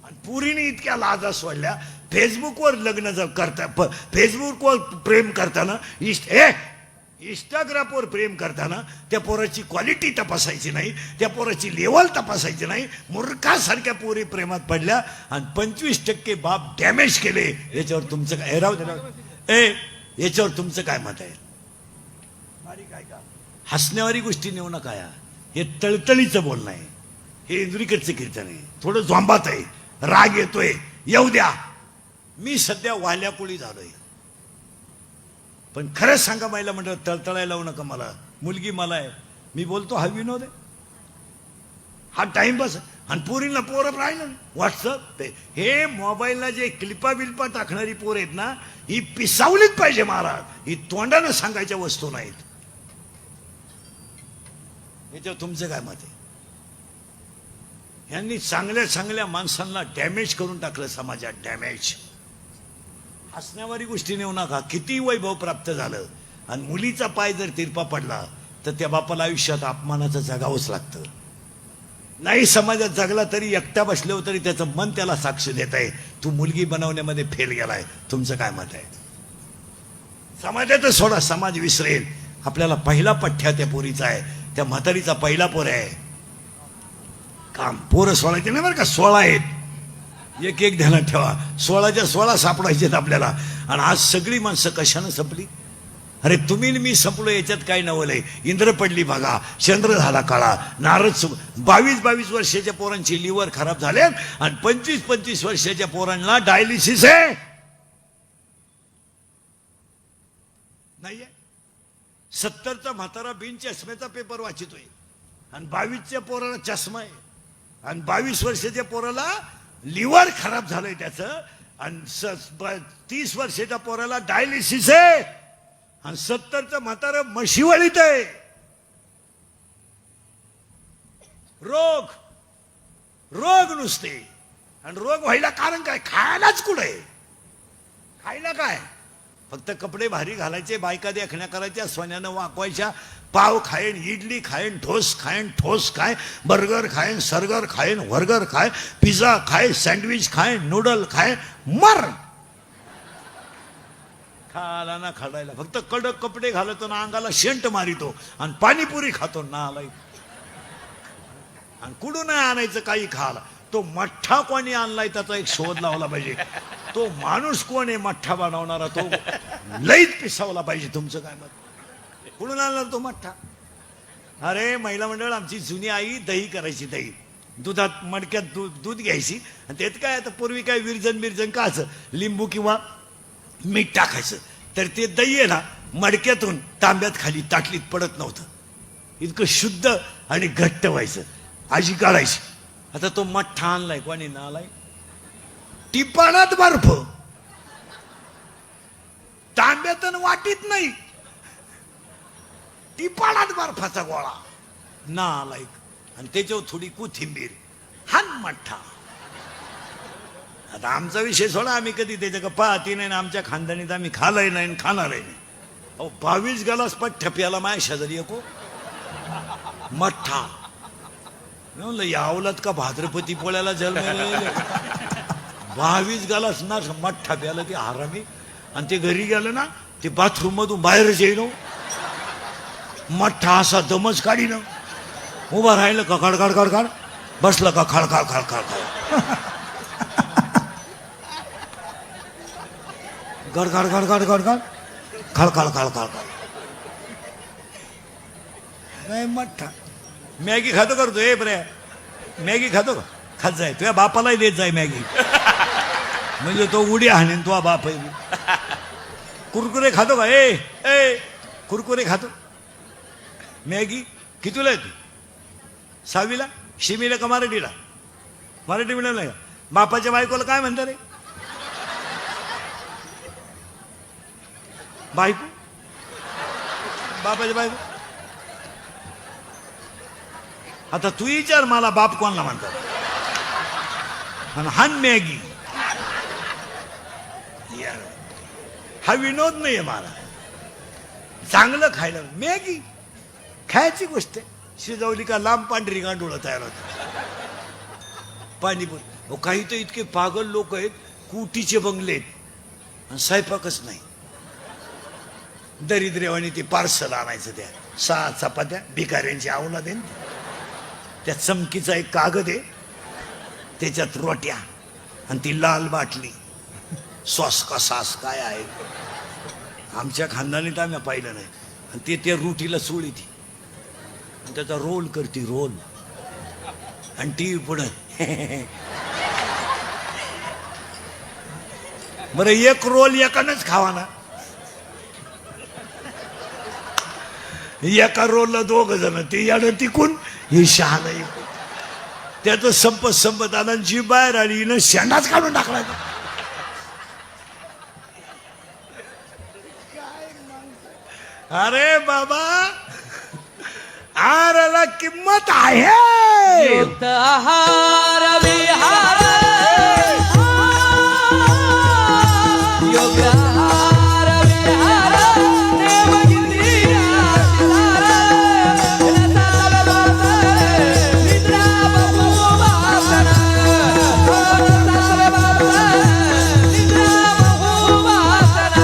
आणि पुरीने इतक्या लाजा सोडल्या. फेसबुकवर लग्न जर करता, फेसबुकवर प्रेम करताना, इंस्टाग्रामवर प्रेम करताना त्या पोराची क्वालिटी तपासायची नाही, त्या पोराची लेवल तपासायची नाही. मूर्खासारख्या पोरी प्रेमात पडल्या आणि 25% बाप डॅमेज केले. याच्यावर तुमचं काय? याच्यावर तुमचं काय मत आहे? हसण्यावारी गोष्टी नेऊ नका. हे तळतळीचं बोलणं आहे, हे इंद्रिकडचं कीर्तन आहे, थोडं झोंबात आहे, राग येतोय, येऊ द्या. मी सध्या वाल्याकुळी झालोय, पण खरंच सांगा, महिला मंडळ तळतळायला लावू नका. मला मुलगी मला आहे, मी बोलतो हा विनोद आहे, हा टाइमपास. आणि पोरींना पोरं राहिलं व्हॉट्सअप, हे मोबाईलला जे क्लिपा बिल्पा टाकणारी पोर आहेत ना, ही पिसावलीच पाहिजे महाराज. ही तोंडानं सांगायच्या वस्तू नाहीत. याच्यावर तुमचं काय मत आहे? यांनी चांगल्या माणसांना डॅमेज करून टाकलं समाजात. डॅमेज. हसण्यावारी गोष्टी नेऊ नका. किती वैभव प्राप्त झालं आणि मुलीचा पाय जर तिरपा पडला तर त्या बापाला आयुष्यात अपमानाचं जगावंच लागतं. नाही समाजात जगला तरी एकटा बसल्यावर तरी त्याचं मन त्याला साक्ष देत आहे, तू मुलगी बनवण्यामध्ये फेल गेलाय. तुमचं काय मत आहे? समाजात सोडा, समाज विसरेल. आपल्याला पहिला पठ्ठ्या त्या पोरीचा आहे, त्या म्हातारीचा पहिला पोर आहे. काम पोरं सोडायचे नाही बरं का, 16 आहेत. एक ध्यानात ठेवा, 16च्या 16 सापडायचे आपल्याला. आणि आज सगळी माणसं कशानं संपली? अरे तुम्ही मी संपलो, याच्यात काय नवलंय? इंद्र पडली बघा, चंद्र झाला काळा, नारद 22 वर्षाच्या पोरांची लिव्हर खराब झाले आणि 25 वर्षाच्या पोरांना डायलिसिस आहे. नाहीये. 70चा म्हातारा बिन चष्म्याचा पेपर वाचितोय आणि 22च्या पोराला चष्मा आहे आणि 22 वर्षाच्या पोराला लिव्हर खराब झालंय त्याचं आणि 30 वर्षाच्या पोराला डायलिसिस आहे आणि 70चं म्हातारं म्हशीवळीत आहे. रोग नुसते. आणि रोग व्हायला कारण काय? खायलाच कुठे? खायला काय? फक्त कपडे भारी घालायचे, बायका देखण्या करायच्या, सोन्यानं वाकवायच्या, पाव खायन, इडली खायन, ठोस खाय, बर्गर खायन, सर्गर खायन, व्हर्गर खाय, पिझ्झा खाय, सँडविच खाय, नूडल खाय, मर खाला ना खाडायला. फक्त कडक कपडे घालतो ना, अंगाला शेंट मारितो आणि पाणीपुरी खातो ना आलाय. आणि कुठून नाही आणायचं काही खाला. तो मठ्ठा कोणी आणलाय त्याचा एक शोध लावला पाहिजे. तो माणूस कोण आहे मठ्ठा बनवणारा, तो लईच पिसावला पाहिजे. तुमचं काय मत? कुठून आणला तो मठ्ठा? अरे महिला मंडळ आमची जुनी आई दही करायची. दही दुधात मडक्यात दूध घ्यायची आणि त्यात काय आता पूर्वी काय विरजन काचं लिंबू किंवा मीठ टाकायचं. तर ते दही आहे ना मडक्यातून तांब्यात खाली ताटलीत पडत नव्हतं. इतकं शुद्ध आणि घट्ट व्हायचं. आजी काढायची. आता तो मठ्ठा आणलाय कोणी ना आलाय. टिपाणात बर्फ, तांब्यातून वाटीत नाही, टिपाणात बर्फाचा गोळा ना आलाय. आणि त्याच्यावर थोडी कोथिंबीर, हान मठ्ठा. आता आमचा विषय सोडा, आम्ही कधी त्याच्या पाहती नाही ना, आमच्या खानदानीत आम्ही खालही नाही खाणारही नाही. अहो 22 गलास पठ्ठ्या प्याला माझ्या शेजारी एको मठ्ठा. म्हणलं यावलात का भाद्रपती पोळ्याला जन्म 22 गलास ना मठ्ठा प्याला ते हरामी. आणि ते घरी गेलं ना, ते बाथरूम मधून बाहेरच येईन. मठ्ठा असा दमच काढी ना, उभा राहिलं का खडखड, बसलं का खडखड, खडखड. नाही मठ्ठा. मॅगी खातो करतो ए बरे, मॅगी खातो का? खात जाय, तुझ्या बापालाही देत जाय मॅगी. म्हणजे तो उडी हाणेन तुझा बाप आहे. कुरकुरे खातो का? ए कुरकुरे खातो. मॅगी कितीला आहे तू? 6वीला? शिमीला का मराठीला? मराठी मिळालं नाही का? बापाच्या बायकोला काय म्हणता रे? बायको? बापाच्या बायको? आता तू विचार मला बाप कोणाला म्हणतात. आणि हान मॅगी. हा विनोद नाहीये मला. चांगलं खायला मॅगी खायची गोष्ट आहे. शिजवली का लांब पांढरी गांडूळ तयार होत. पाणीपुरी. काही तर इतके पागल लोक आहेत, कुटीचे बंगले आहेत आणि स्वयंपाकच नाही. दरिद्रेवाणी ते पार्सल आणायचं. त्या 6 चपात्या भिकाऱ्यांची आवला देन, त्या चमकीचा एक कागद आहे, त्याच्यात रोट्या आणि ती लाल बाटली. सॉस का सास काय आहे आमच्या खानदानीत आम्ही पाहिलं नाही. आणि ते रोटीला चोळी ती आणि त्याचा रोल करते रोल. आणि टीव्ही पुढे बरं एक रोल एकानंच खावा ना. एका रोलला 2 जण. ते यानं तिकून हे शहाणा एकूण. त्याचं संपत आला, जी बाहेर आली हिनं शेंडाच काढून टाकला. अरे बाबा आहाराला किंमत आहे. युक्त आहार विहार, योग्य आहार विहार, देवगिरी आशीर्वाद, रसातल बाजार, निद्रा बहुवासन, रसातल बाजार, निद्रा बहुवासन.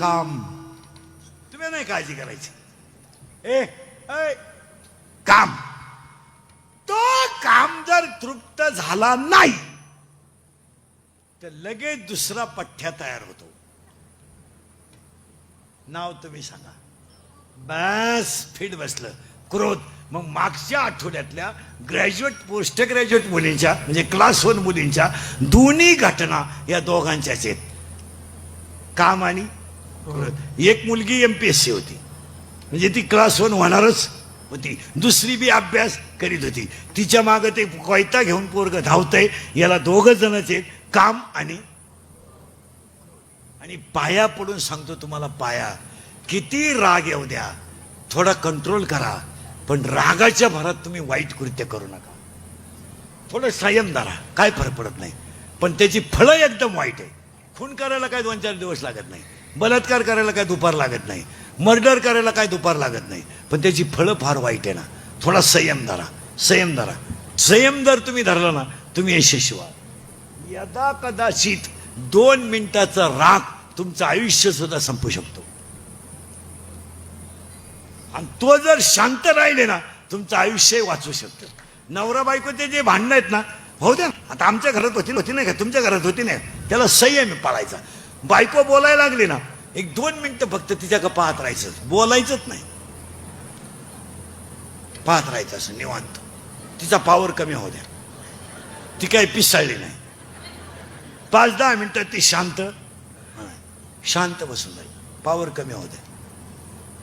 काम. तुम्ही नाही काळजी करायची. काम तो काम पूर्ण झाला नाही तर लगेच दुसरा पठ्ठ्या तयार होतो. नाव तुम्ही सांगा. बस फिट बसलं क्रोध. मग मागच्या आठवड्यातल्या ग्रॅज्युएट पोस्ट ग्रॅज्युएट मुलींच्या म्हणजे क्लास 1 मुलींच्या दोन्ही घटना या दोघांच्याच आहेत. काम आणि क्रोध. एक मुलगी MPSC होती म्हणजे ती क्लास 1 होणारच होती. दुसरी बी अभ्यास करीत होती. तिच्या मागं ते कोयता घेऊन पोरग धावतंय. याला दोघं जणच आहेत काम आणि पाया पडून सांगतो तुम्हाला. पाया किती राग येऊ द्या थोडा कंट्रोल करा पण रागाच्या भरात तुम्ही वाईट कृत्य करू नका. थोडं संयम धरा काय फरक पडत नाही पण त्याची फळं एकदम वाईट आहे. खून करायला काय 2-4 दिवस लागत नाही. बलात्कार करायला काय दुपार लागत नाही. मर्डर करायला काय दुपार लागत नाही पण त्याची फळं फार वाईट आहे ना. थोडा संयम धरा. संयम धरा. संयम जर तुम्ही धरला ना तुम्ही यशस्वी व्हाल. यदा कदाचित 2 मिनिटाचा राग तुमचं आयुष्य सुद्धा संपू शकतो आणि तो जर शांत राहिले ना तुमचं आयुष्य वाचू शकतं. नवरा बायकोचे जे भांडणं आहेत ना हो द्या. आता आमच्या घरात होती नाही का तुमच्या घरात होती नाही. त्याला संयम पाळायचा. बायको बोलायला लागली ना 1-2 मिनिटं फक्त तिच्याकडे पाहत राहायचं. बोलायचंच नाही. पाहत राहायचं असं निवांत. तिचा पावर कमी होऊ द्या. ती काही पिसाळली नाही. 5-10 मिनिटं ती शांत बसून जाईल. पावर कमी होऊ द्या.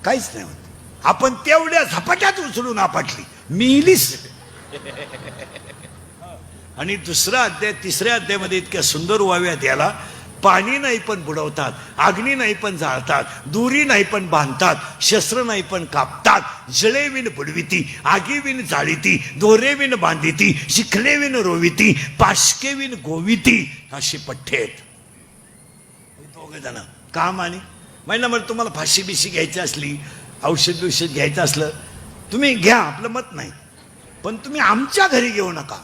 काहीच नाही होत. आपण तेवढ्या झपाट्यात उचलून आपटली मिलीच. आणि दुसरा अध्याय 3ऱ्या अध्यायामध्ये इतक्या सुंदर वाव्यात याला पाणी नाही पण बुडवतात, अग्नी नाही पण जाळतात, दुरी नाही पण बांधतात, शस्त्र नाही पण कापतात, जळे विण बुडविती, आगी विण जाळीती, दोरे विण बांधिती, शिखले विण रोविती, पाशके विण गोविती. अशी पठ्ठे आहेत. दोघे जण काम आणि महिना म्हणजे तुम्हाला फाशी बिशी घ्यायची असली औषध बिषध घ्यायचं असलं तुम्ही घ्या आपलं मत नाही पण तुम्ही आमच्या घरी घेऊ नका.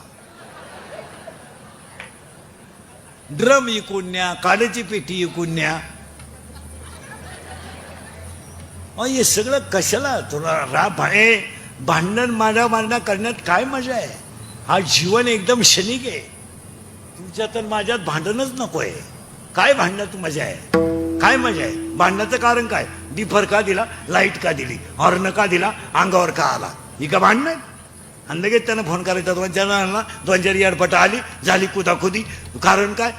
ड्रम इकून न्या, काड्याची पेटी इकून न्या. हे सगळं कशाला तुला राब आहे. भांडण मारणं करण्यात काय मजा आहे. हा जीवन एकदम क्षणिक आहे. तुमच्यात आणि माझ्यात भांडणच नको आहे. काय भांडणात मजा आहे. काय मजा आहे. भांडणाचं कारण काय. डिफर का दिला, लाईट का दिली, हॉर्न का दिला, अंगावर का आला, ही का भांडण. आणि लगेच त्यानं फोन करायचा 2-4 जणांना. 2-4 याडपट आली झाली कुदाकुदी. कारण काय.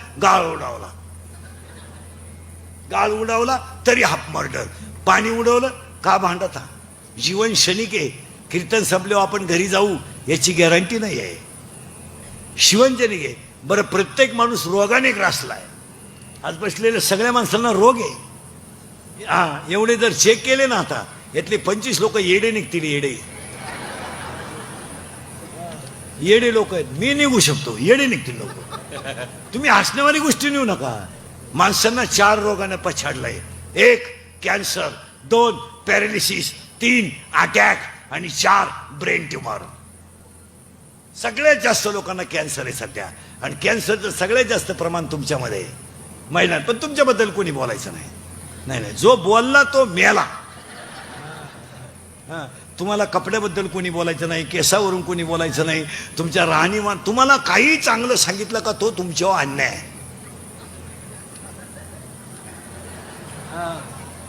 गाळ उडवला तरी हाफ मर्डर. पाणी उडवलं का भांडता. जीवन क्षणिक आहे. कीर्तन संपल्यावर आपण घरी जाऊ याची गॅरंटी नाही आहे. शिवनजनिक आहे. बरं प्रत्येक माणूस रोगाने ग्रासलाय. आज बसलेल्या सगळ्या माणसांना रोग आहे. एवढे जर चेक केले ना आता यातले 25 लोक येडे निघतील. येडे लोक आहेत. मी निघू शकतो. येडे निघतील लोक. तुम्ही हसण्यावाली गोष्टी नेऊ नका. माणसांना 4 रोगाने पछाडलंय. 1 कॅन्सर, 2 पॅरालिसिस, 3 अटॅक आणि 4 ब्रेन ट्युमर. सगळ्यात जास्त लोकांना कॅन्सर आहे सध्या. आणि कॅन्सरचं सगळ्यात जास्त प्रमाण तुमच्यामध्ये आहे. महिलांना. पण तुमच्याबद्दल कोणी बोलायचं नाही. नाही जो बोलला तो मेला. तुम्हाला कपड्याबद्दल कोणी बोलायचं नाही. केसावरून कोणी बोलायचं नाही. तुमच्या राहणीमान तुम्हाला काही चांगलं सांगितलं का तो तुमच्यावर अन्याय आहे.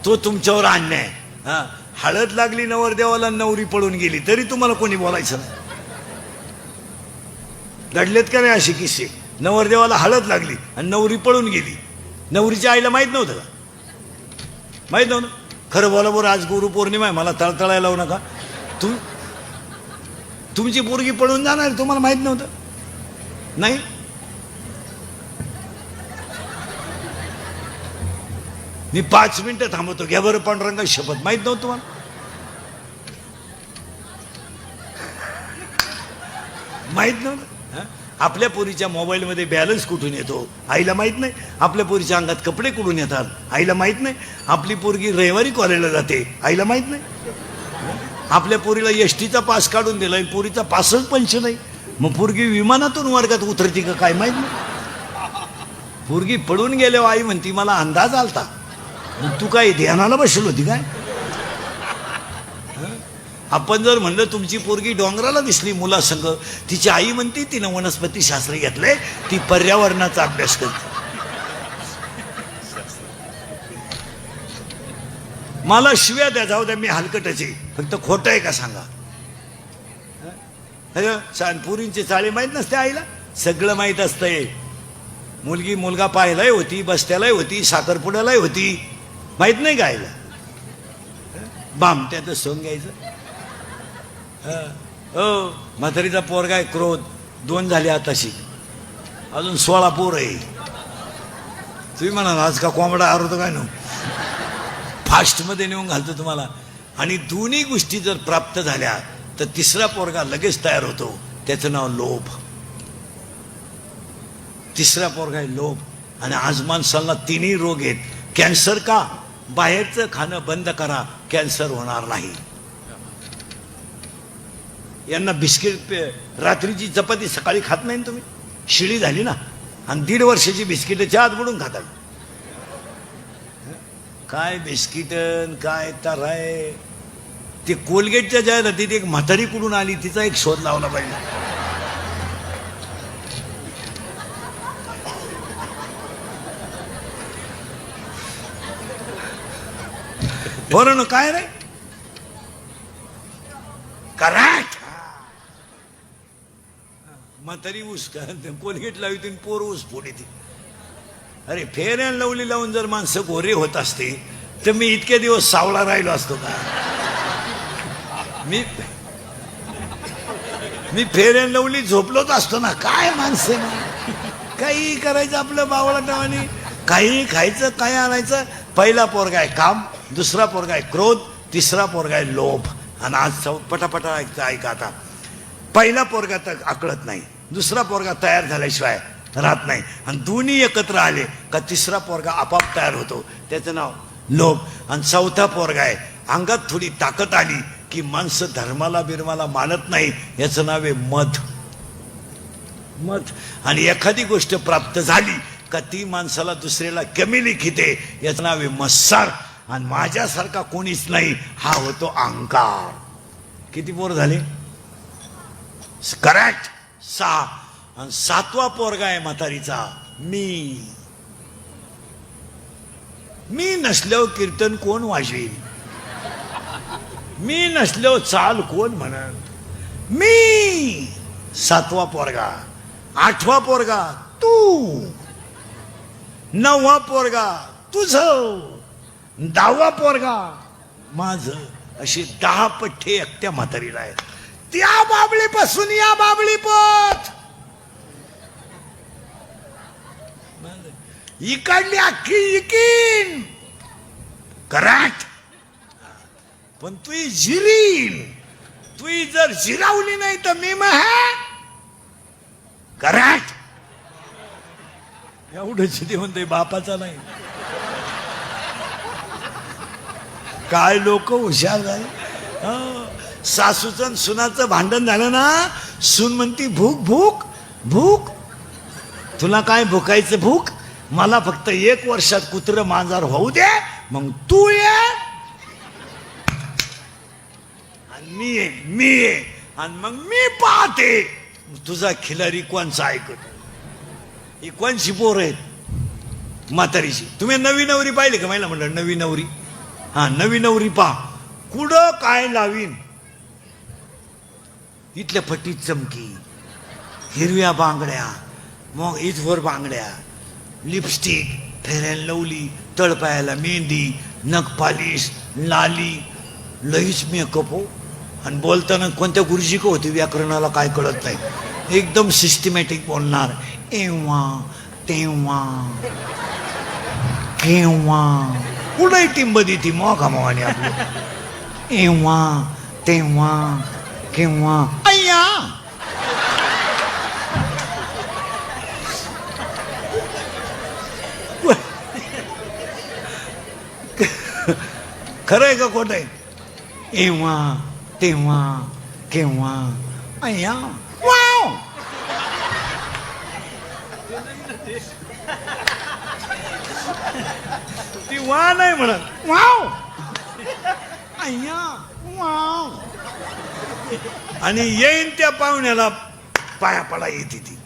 तो तुमच्यावर अन्याय. हळद लागली नवरदेवाला, नवरी पळून गेली तरी तुम्हाला कोणी बोलायचं नाही. घडलेत का नाही असे किस्से. नवरदेवाला हळद लागली आणि नवरी पळून गेली. नवरीच्या आईला माहित नव्हतं का. माहित नव्हतं. खरं बोला बरं. आज गुरु पौर्णिमा आहे. मला तळतळायला लावू नका. तुमची पोरगी पळून जाणार तुम्हाला माहित नव्हतं. नाही. मी 5 मिनिटं थांबवतो. घ्या बरं पांडुरंगा शपथ. माहित नव्हतं तुम्हाला. माहित नव्हतं. आपल्या पोरीच्या मोबाईलमध्ये बॅलन्स कुठून येतो आईला माहित नाही. आपल्या पोरीच्या अंगात कपडे कुठून येतात आईला माहित नाही. आपली पोरगी रविवारी कॉलेजला जाते आईला माहित नाही. आपल्या पोरीला एसटीचा पास काढून दिलाय. पोरीचा पासच पंच नाही. मग पोरगी विमानातून वर्गात उतरती का काय माहित नाही. पोरगी पडून गेल्यावर आई म्हणती मला अंदाज आलता. तू काय ध्यानाला बसलो होती काय. आपण जर म्हणलं तुमची पोरगी डोंगराला दिसली मुलासंग, तिची आई म्हणते तिनं वनस्पती शास्त्र घेतलंय, ती पर्यावरणाचा अभ्यास करते. मला शिव्या द्या, जाऊ द्या, मी हलकटची, फक्त खोटं आहे का सांगा. पुरींचे चाळे माहीत नसते आईला, सगळं माहीत असतंय. मुलगी मुलगा पाहायलाही होती, बस्त्यालाही होती, साखरपुड्यालाही होती, माहित नाही का आईला. बामट्याचं सोंग घ्यायचं. हो, म्हातारीचा पोरगा आहे क्रोध, 2 झाले आताशी, अजून 16 पोर आहे. तुम्ही म्हणा आज का कोंबडा आरवतो काय नो, फास्टमध्ये नेऊन घालतो तुम्हाला. आणि दोन्ही गोष्टी जर प्राप्त झाल्या तर तिसरा पोरगा लगेच तयार होतो, त्याचं नाव लोभ. तिसरा पोरगा आहे लोभ. आणि आज माणसाला 3ही रोग आहेत. कॅन्सर का? बाहेरचं खाणं बंद करा, कॅन्सर होणार नाही. यांना बिस्किट, रात्रीची चपाती सकाळी खात नाही तुम्ही, शिळी झाली ना, आणि 1.5 वर्षाची बिस्किट चहात बुडून खातात. काय बिस्किट काय तर आहे. ते कोलगेटच्या जाहिरातीत एक म्हातारी कुठून आली, तिचा एक शोध लावला पाहिजे. बरं ना, काय रे करेक्ट. म्हातारी ऊस कोलगेट लावली, पोर ऊस फोडी ती. अरे फेअर अँड लवली लावून जर माणसं गोरे होत असते तर मी इतके दिवस सावळा राहिलो असतो का? मी फेअर अँड लवली झोपलोच असतो ना. काय माणसं, काही करायचं आपलं बावळाटावानी, काही खायचं, काय आणायचं. पहिला पोरगा आहे काम, दुसरा पोरगा आहे क्रोध, तिसरा पोरगा आहे लोभ. आणि आज पटापटा ऐका आता. पहिला पोरगा तर आकळत नाही, दुसरा पोरगा तयार झाल्याशिवाय राहत नाही, आणि दोन्ही एकत्र आले का तिसरा पोरगा आपाप तयार होतो, त्याचं नाव लोभ. आणि चौथा पोरगा आहे, अंगात थोडी ताकद आली की माणसं धर्माला बिर्माला मानत नाही, याचं नाव आहे मध. मध. आणि एखादी गोष्ट प्राप्त झाली का ती माणसाला दुसऱ्याला कमी लिखिते, याचं नाव आहे मत्सर. आणि माझ्यासारखा कोणीच नाही, हा होतो अहंकार. किती पोर झाले? करेक्ट, 6. आणि 7वा पोरगा आहे म्हातारीचा मी. मी नसल्यावर कीर्तन कोण वाजवेल, मी नसल्यावर चाल कोण म्हणत. मी 7वा पोरगा. 8वा पोरगा तू. 9वा पोरगा तुझं. 10वा पोरगा माझं. अशी 10 पठ्ठे एकट्या म्हातारीला आहेत. त्या बाबळीपासून या बाबळीपत इकडली अख्खी इकीन. करेक्ट. पण तू जिरीन, तू जर जिरावली नाही तर मी मग करेक्ट. एवढंच ते म्हणते, बापाचा नाही. काय लोक हुशार झाले. सासूचं सुनाचं भांडण झालं ना, सून म्हणती भूक भूक भूक. तुला काय भुकायचं भूक, मला फक्त 1 वर्षात कुत्र मांजर होऊ दे, मग तू ये आणि मी ये आणि मग मी पाहते तुझा खिलारी कोणचा ऐकत. ही कोणची पोर आहेत म्हातारीची. तुम्ही नवी नवरी पाहिली का? मला म्हणलं नवी नवरी. हा, नवी नवरी पहा, कुठं काय लावीन. इथल्या फटीत चमकी, हिरव्या बांगड्या, मग इथवर बांगड्या, लिपस्टिक, फेअर अँड लवली, तळपायाला मेहंदी, नख पालिश, लाली, लईच मेकअप हो. आणि बोलताना कोणत्या गुरुजी का होती, व्याकरणाला काय कळत नाही, एकदम सिस्टमॅटिक बोलणार. एव्हा तेव्हा केव्हा, कुठंही टिंबदी ती मोका मोहाने आपली. एव्हा तेव्हा केव्हा अय्या. खरं आहे का खोटं आहे? एव्हा तेव्हा केव्हा अय्या. वाव. ती वा नाही म्हणत, वाव. अय्या वाव. आणि येईन त्या पाहुण्याला पाया पडा येते ती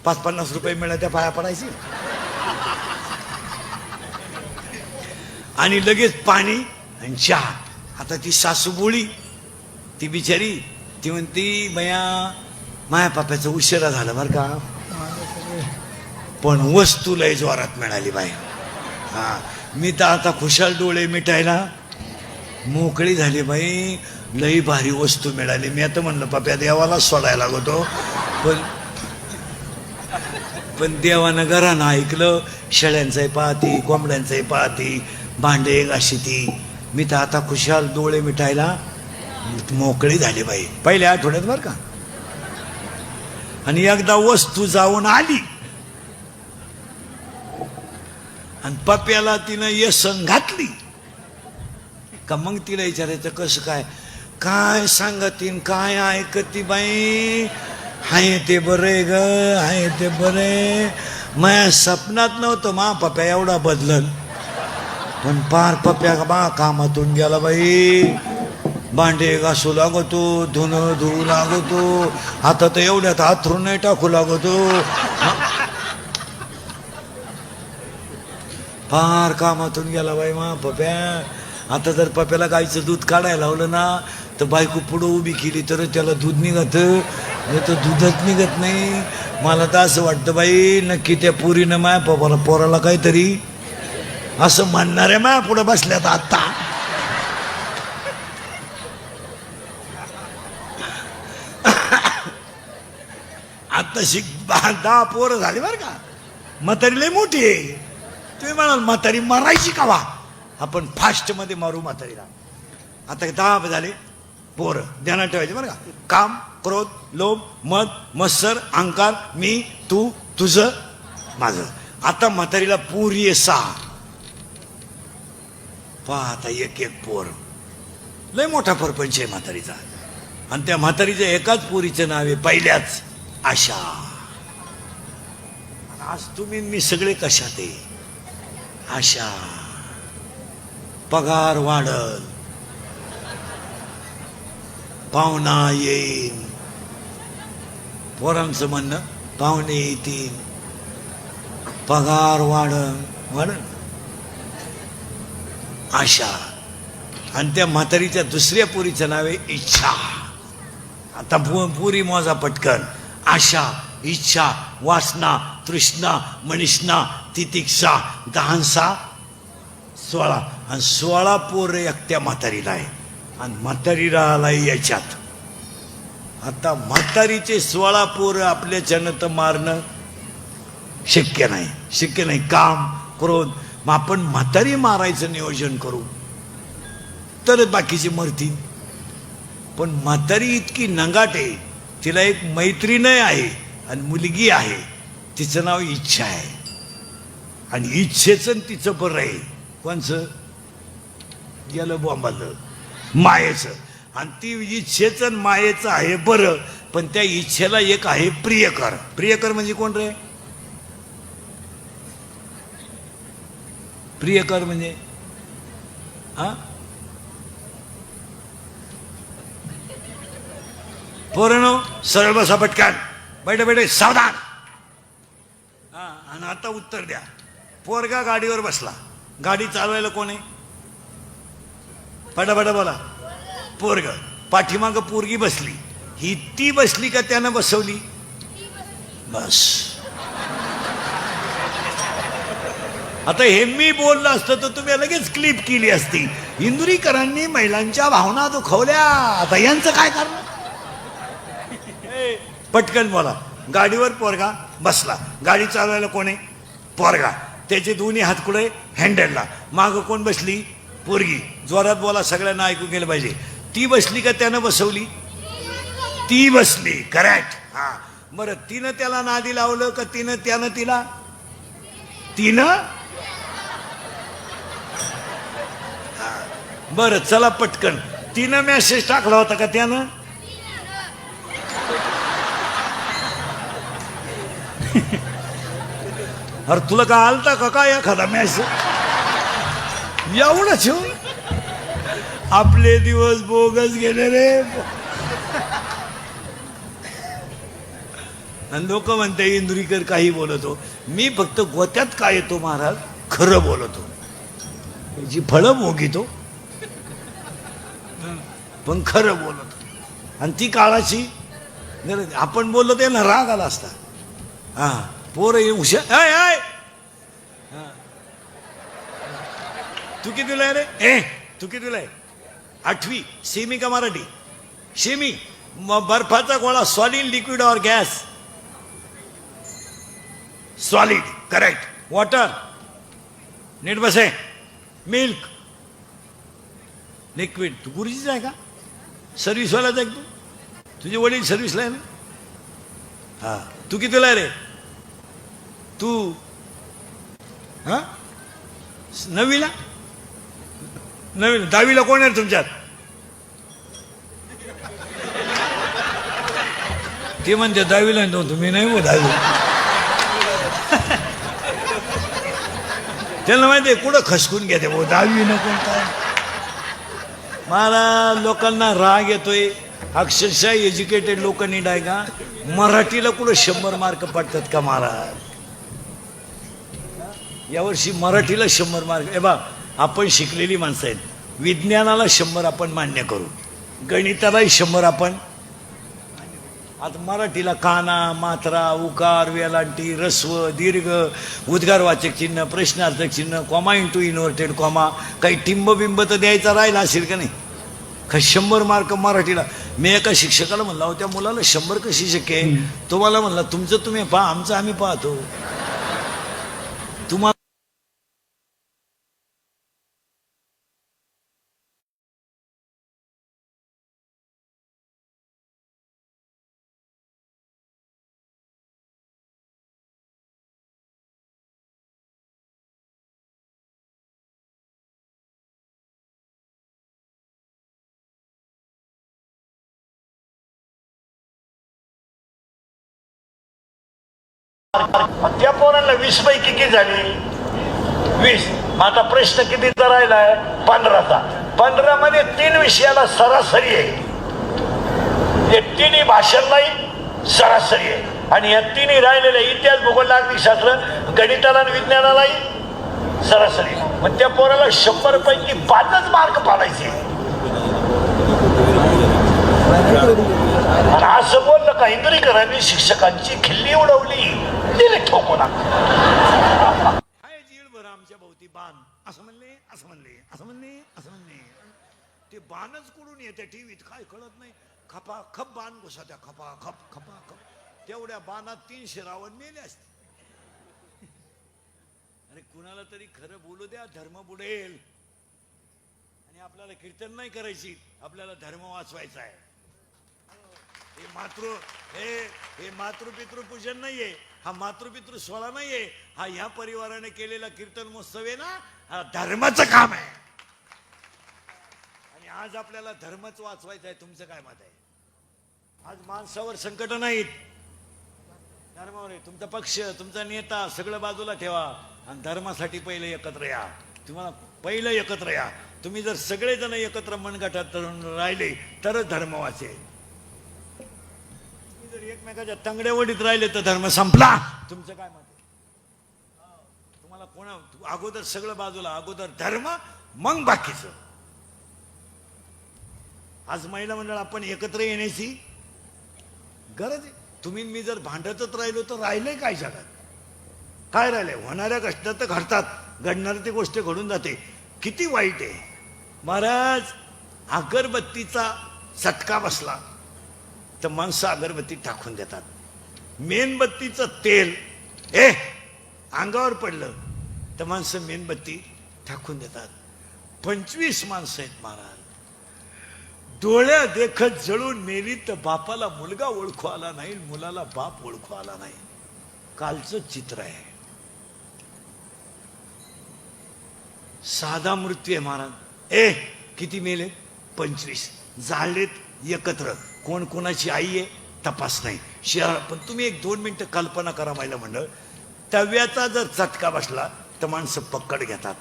5-50 रुपये मिळाले त्या पाया पडायची आणि लगेच पाणी आणि चहा. आता ती सासू बोळी ती बिचारी ती म्हणती बया माया पाप्याचं उशिरा झालं बरं का पण वस्तू लय जोरात मिळाली बाई. हा मी तर आता खुशाल डोळे मिटायला मोकळी झाली बाई. लई भारी वस्तू मिळाली. मी आता म्हणलं पाप्या देवाला सोडायला लागतो पण देवानं घरानं ऐकलं. शेळ्यांचंही पाहती कोंबड्यांचंही पाहती भांडे घाशी ती. मी तर आता खुशाल डोळे मिटायला मोकळी झाली बाई पहिल्या आठवड्यात बरं का. आणि एकदा वस्तू जाऊन आली आणि पप्याला तिनं येसन घातली का मग तिला विचारायचं कसं काय काय सांगतीन काय ऐकती बाई. हाय ते बरे ग हाय ते बरे. माझ्या सपनात नव्हतं मा पप्या एवढा बदलल पण पार पप्या बा कामातून गेला बाई. भांडे घासू लागतो धुणं धुवू लागतो. आता तर एवढ्यात हातरून नाही टाकू लागतो. फार कामातून गेला बाई मा पप्या. आता जर पप्याला गाईचं दूध काढायला लावलं ना तर बायको पुढं उभी केली तर त्याला दूध निघत नाही तर दूधच निघत नाही. मला तर असं वाटतं बाई नक्की त्या पुरीनं माया पोराला काहीतरी असं म्हणणाऱ्या माया पुढं बसल्यात आता. आता 10 पोरं झाली बरं का. म्हातारी लय मोठी आहे. तुम्ही म्हणाल म्हातारी मारायची का वा आपण फास्ट मध्ये मारू म्हातारीला. आता 10 झाले पोरं ध्यानात ठेवायचे बरं का. काम क्रोध लोभ मद मत्सर अहंकार मी तू तुझं माझं. आता म्हातारीला पुरी 6. पहा आता एक पोर लय मोठा परपंच आहे म्हातारीचा. आणि त्या म्हातारीच्या एकाच पोरीचं नाव आहे पहिल्याच आशा. आज तुम्ही मी सगळे कशात आहे आशा. पगार वाढल पाहुणा येईल. पोरांचं म्हणणं पाहुणे येतील पगार वाढल आशा. आणि त्या म्हातारीच्या दुसऱ्या पोरीचं नाव आहे इच्छा. आता पुरी मोजा पटकन. आशा इच्छा वासना तृष्णा मनिष्णा तितिक्षा 10 16 आणि 16 पोरं एकट्या म्हातारीला आहे. आणि म्हातारीला आलाय याच्यात. आता म्हातारीचे 16 पोरं आपल्याच्यानं तर मारणं शक्य नाही. काम क्रोध मग आपण म्हातारी मारायचं नियोजन करू तरच बाकीचे मरतील. पण म्हातारी इतकी नंगाट आहे. तिला एक मैत्रीण आहे आणि मुलगी आहे. तिचं नाव इच्छा आहे. आणि इच्छेचं तिचं बरं आहे. कोणचं गेलं बॉम्बाचं मायेचं. आणि ती इच्छेचं मायेचं आहे बरं. पण त्या इच्छेला एक आहे प्रियकर. प्रियकर म्हणजे कोण रे. प्रियकर म्हणजे हा पोरांनो सरळ बसा पटकन. बैठे सावधान. आणि आता उत्तर द्या. पोरगा गाडीवर बसला. गाडी चालवायला कोण आहे. पटापटा बोला. पोरग. पाठीमाग पोरगी बसली. ही ती बसली का त्यानं बसवली. बस. आता हे मी बोललं असतं तर तुम्ही लगेच क्लिप केली असती. इंदुरीकरांनी महिलांच्या भावना दुखवल्या. आता यांचं काय करणार. पटकन बोला. गाडीवर पोरगा बसला. गाडी चालवायला कोण आहे. पोरगा. त्याचे दोन्ही हात कुठे हँडलला. माग कोण बसली. पोरगी. जोरात बोला सगळ्यांना ऐकू गेलं पाहिजे. ती बसली का त्यानं बसवली. ती बसली. करेक्ट. हा बरं तिनं त्याला नादी लावलं का त्यानं तिला. तिनं बरं चला पटकन. तिनं मेसेज टाकला होता का त्यानं. अरे तुला का आलता का काय एखादा मेसेज. एवढंच आपले दिवस बोगस गेले रे. लोक म्हणते इंदुरीकर काही बोलतो, मी फक्त गोत्यात काय येतो महाराज, खरं बोलतो, जी फळं भोगितो पण खरं बोलतो. आणि ती काळाची गरज. आपण बोललो ते ना राग आला असता. हा पोर हुशार. तू कितीला आहे रे? तू कितीला आहे? 8वी. सेमी का मराठी? सेमी. बर्फाचा गोळा सॉलिड, लिक्विड और गॅस? सॉलिड. करेक्ट. वॉटर. नीट बसे. मिल्क. लिक्विड. तू गुरुजीच आहे का? सर्व्हिसवालाच आहे तू? तुझे वडील सर्व्हिसला आहे ना? हा. तू कितीला आहे रे? तू हा 9वीला? 9वीला. 10वीला कोण आहे तुमच्यात? ते म्हणते 10वीला तुम्ही नाही हो 10वी. त्यांना माहिती आहे कुठं खसकून घेते भाऊ 10वी न कोण काय. मला लोकांना राग येतोय. अक्षरशः एज्युकेटेड लोक नीट आहे का? मराठीला कुठं 100 मार्क पडतात का महाराज? यावर्षी मराठीला 100 मार्क. ए बा, आपण शिकलेली माणसं आहेत. विज्ञानाला 100 आपण मान्य करू, गणितालाही 100 आपण. आता मराठीला काना, मात्रा, उकार, वेलांटी, रस्व, दीर्घ, उद्गारवाचक चिन्ह, प्रश्नार्थक चिन्ह, कॉमा इंटू इन्व्हर्टेड कॉमा, काही टिंबबिंब तर द्यायचा राहिला असेल का नाही? का 100 मार्क मराठीला? मी एका शिक्षकाला म्हणला, त्या मुलाला 100 कशी शक्य आहे? तुम्हाला म्हणला तुमचं तुम्ही पहा, आमचं आम्ही पाहतो. तुम्हाला त्या पोरांना 20 पैकी किती झाली? 20. आता प्रश्न कितीचा राहिलाय? 15चा. 15 मध्ये 3 विषयाला सरासरी आहे. हे 3 भाषांनाही सरासरी आहे. आणि या 3 राहिलेल्या इतिहास, भूगोल, नागरिकशास्त्र, गणिताला आणि विज्ञानालाही सरासरी. मग त्या पोराला 100 पैकी 5च मार्क पाडायचे. आणि असं बोललं का इंदुरीकरांनी शिक्षकांची खिल्ली उडवली, दिले ठोकून. आमच्या भोवती बाण असं म्हणले, असं म्हणले, असं म्हणले, असं म्हणले. ते बाणच कुठून येते टीव्हीत काय कळत नाही. खपा खप बाण घुसात्या, खपा खप, खपा खप. तेवढ्या बाणात 300 रावण मेले असते. अरे कुणाला तरी खरं बोलू द्या, धर्म बुडेल. आणि आपल्याला कीर्तन नाही करायची, आपल्याला धर्म वाचवायचा आहे. हे मातृपितृ पूजन नाहीये, हा मातृपितृ सोहळा नाहीये, हा ह्या परिवाराने केलेला कीर्तन महोत्सव आहे ना, हा धर्माचं काम आहे. आणि आज आपल्याला धर्मच वाचवायचा आहे. तुमचं काय मत आहे? आज माणसावर संकट नाहीत, धर्मावर आहे. तुमचा पक्ष, तुमचा नेता सगळं बाजूला ठेवा आणि धर्मासाठी पहिले एकत्र या. तुम्हाला पहिलं एकत्र या. तुम्ही जर सगळेजण एकत्र मनगटात राहिले तरच धर्म वाचेल. जर एकमेकाच्या तंगड्यावडीत राहिले तर धर्म संपला. तुमचं काय मत आहे? तुम्हाला कोणा अगोदर सगळं बाजूला, अगोदर धर्म मग बाकीचं. आज महिला मंडळ आपण एकत्र येण्याची गरज आहे. तुम्ही मी जर भांडतच राहिलो तर राहिलंय काय जगात? काय राहिलंय? होणाऱ्या कष्टात तर घडतात, घडणार ती गोष्ट घडून जाते. किती वाईट आहे महाराज. अगरबत्तीचा चटका बसला तर माणसं अगरबत्ती टाकून देतात. मेणबत्तीचं तेल अंगावर पडलं तर माणसं मेणबत्ती टाकून देतात. 25 माणसं आहेत महाराज. डोळ्या देखत जळून मेली तर बापाला मुलगा ओळखू आला नाही, मुलाला बाप ओळखू आला नाही. कालचं चित्र आहे. साधा मृत्यू आहे महाराज. किती मेले? 25. जाळलेत एकत्र. कोण कोणाची आई आहे तपास नाही. शहर पण तुम्ही 1-2 मिनिटं कल्पना करा महिला मंडळ. तव्याचा जर चटका बसला तर माणसं पक्कड घेतात,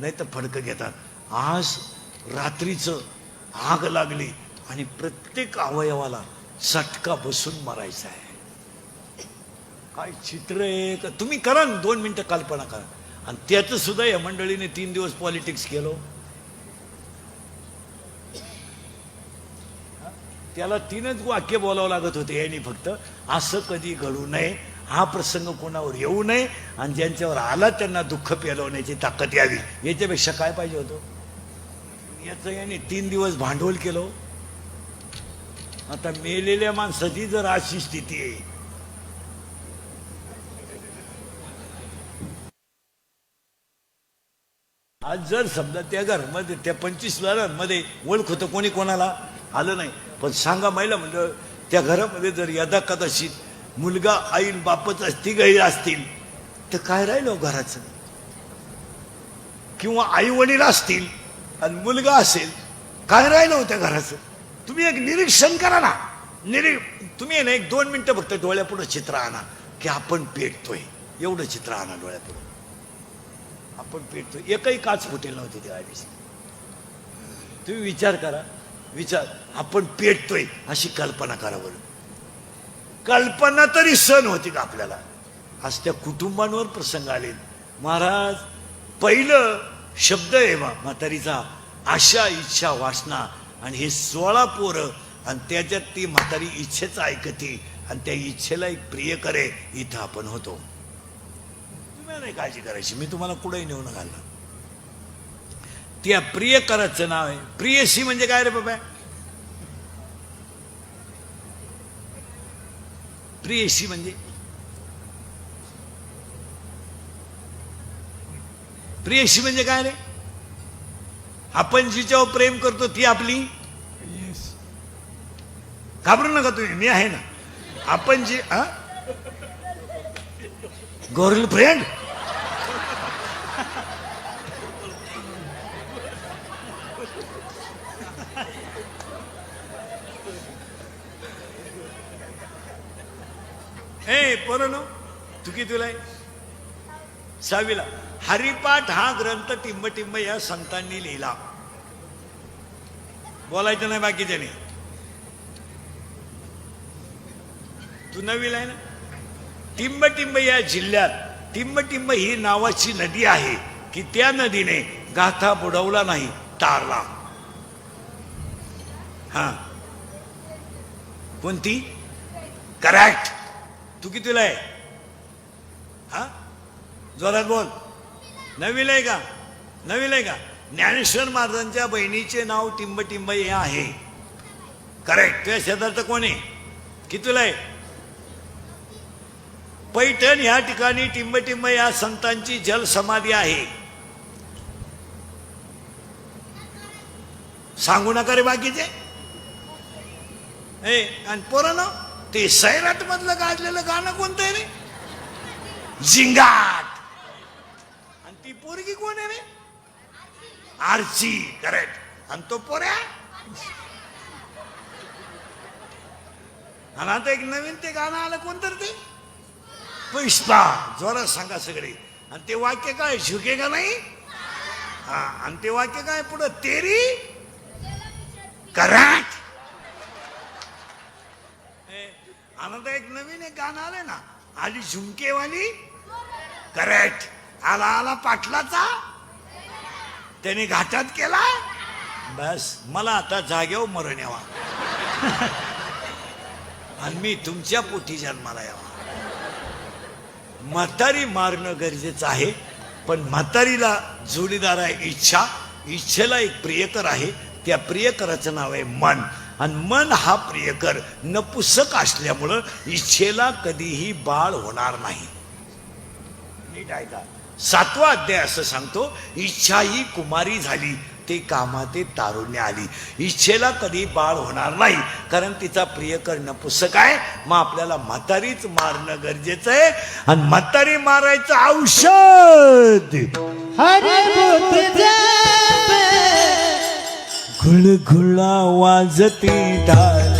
नाही तर फडकं घेतात. आज रात्रीचं आग लागली आणि प्रत्येक अवयवाला चटका बसून मरायचा आहे. काय चित्र आहे का तुम्ही करा ना 2 मिनिटं कल्पना करा. आणि त्याचं सुद्धा या मंडळीने 3 दिवस पॉलिटिक्स केलं. त्याला 3च वाक्य बोलावं लागत होते यांनी फक्त. असं कधी घडू नये, हा प्रसंग कोणावर येऊ नये आणि ज्यांच्यावर आला त्यांना दुःख पेलवण्याची ताकद यावी. याच्यापेक्षा काय पाहिजे होतं. याचं यांनी 3 दिवस भांडवल केलं. आता मेलेल्या माणसाची जर अशी स्थिती आहे, आज जर समजा त्या घरामध्ये त्या 25 घरांमध्ये ओळख होतं कोणी कोणाला आलं नाही, पण सांगा महिला म्हणजे त्या घरामध्ये जर यदा कदाचित मुलगा आईन बापच तिघही असतील तर काय राहिलं घराचं. किंवा आई वडील असतील आणि मुलगा असेल, काय राहिलं होत्या घराचं. तुम्ही एक निरीक्षण करा ना. तुम्ही ना 1-2 मिनिटं फक्त डोळ्यापुढं चित्र आणा की आपण पेटतोय. एवढं चित्र आणा डोळ्यापुढं. आपण पेटतोय. एकही काच फुटेल नव्हती त्या आधीच. तुम्ही विचार करा. आपण पेटतोय अशी कल्पना करा बरं. कल्पना तरी सण होती का आपल्याला. आज त्या कुटुंबांवर प्रसंग आले. महाराज पहिलं शब्द आहे म्हातारीचा, आशा इच्छा वासना. आणि हे 16 पोरं आणि त्याच्यात ती म्हातारी इच्छेच ऐकते आणि त्या इच्छेला एक प्रिय करे. इथं आपण होतो. तुम्ही नाही काळजी करायची, मी तुम्हाला कुठेही नेऊन घालणार. त्या प्रियकराचं नाव आहे प्रियसी. म्हणजे काय रे बाबा. प्रियसी म्हणजे प्रियसी म्हणजे काय रे. आपण जिच्यावर प्रेम करतो ती आपली. घाबरू नका तुम्ही, मी आहे ना. आपण जी गर्लफ्रेंड पोरांनो, तू कितीला आहे. 6वीला. हरिपाठ हा ग्रंथ टिंब या संतांनी लिहिला. बोलायचं नाही बाकीच्याने. तू 9वीला आहे ना. टिंब या जिल्ह्यात टिंब ही नावाची नदी आहे की त्या नदीने गाथा बुडवला नाही, तारला. हा कोणती. करेक्ट. तू कितीला आहे. हा जोरात बोल. 9वीला आहे का. 9वीला आहे का. ज्ञानेश्वर महाराजांच्या बहिणीचे नाव टिंब हे आहे. करेक्ट. तुझ्या शेजारचं कोण आहे. कितीला आहे. पैठण ह्या ठिकाणी टिंब या संतांची जलसमाधी आहे. सांगू नका रे बाकीचे. आणि पोरांनो, ते सैराट मधलं गाजलेलं गाणं कोणतं आहे रे. झिंगाट. आणि ती पोरगी कोण आहे रे. आरची. करेक्ट. आणि तो पोऱ्या. आणि आता एक नवीन ते गाणं आलं कोणतं ते. पुष्पा. जोरात सांगा सगळे. आणि ते वाक्य काय. झुकेगा नाही. हा. आणि ते वाक्य काय पुढं. तेरी. करेक्ट. आता एक नवीन एक गाणं आलं ना. आली झुमकेवाली. करेक्ट. आला पाटलाचा. त्याने घाटात केला. बस मला आता जागेवर मरण यावा आणि मी तुमच्या पोटी जन्माला यावा. म्हातारी मारणं गरजेचं आहे, पण म्हातारीला जोडीदार आहे इच्छा. इच्छेला एक प्रियकर आहे. त्या प्रियकराचं नाव आहे मन. आणि मन हा प्रियकर नपुसक असल्यामुळं इच्छेला कधीही बाळ होणार नाही. नीट ऐका. 7वा अध्याय असं सांगतो, इच्छा ही कुमारी झाली ते कामाते तारुण्य आली. इच्छेला कधी बाळ होणार नाही कारण तिचा प्रियकर नपुसक आहे. मग आपल्याला म्हातारीच मारणं गरजेचं आहे. आणि म्हातारी मारायचं औषध घुळघुळा वाजती ढाल.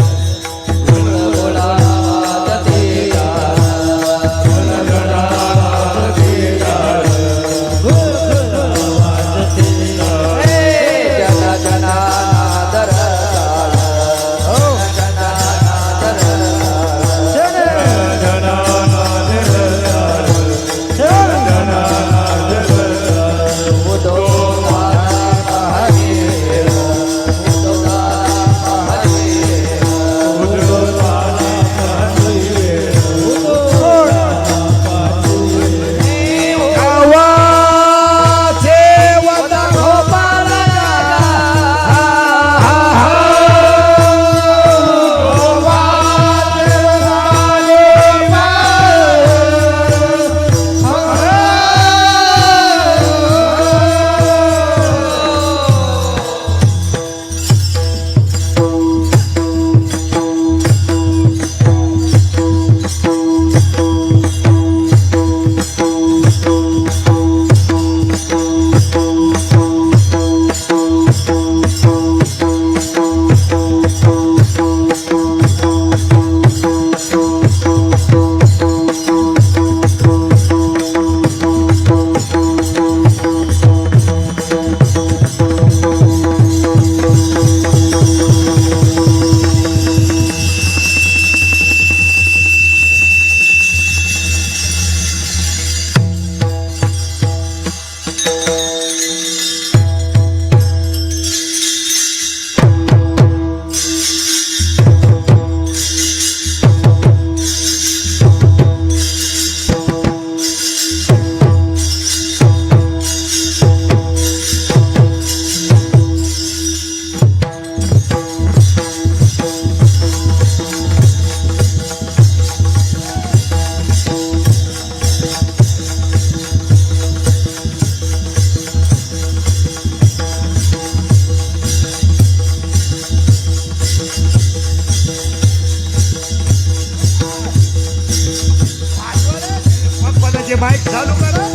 माईक चालू करा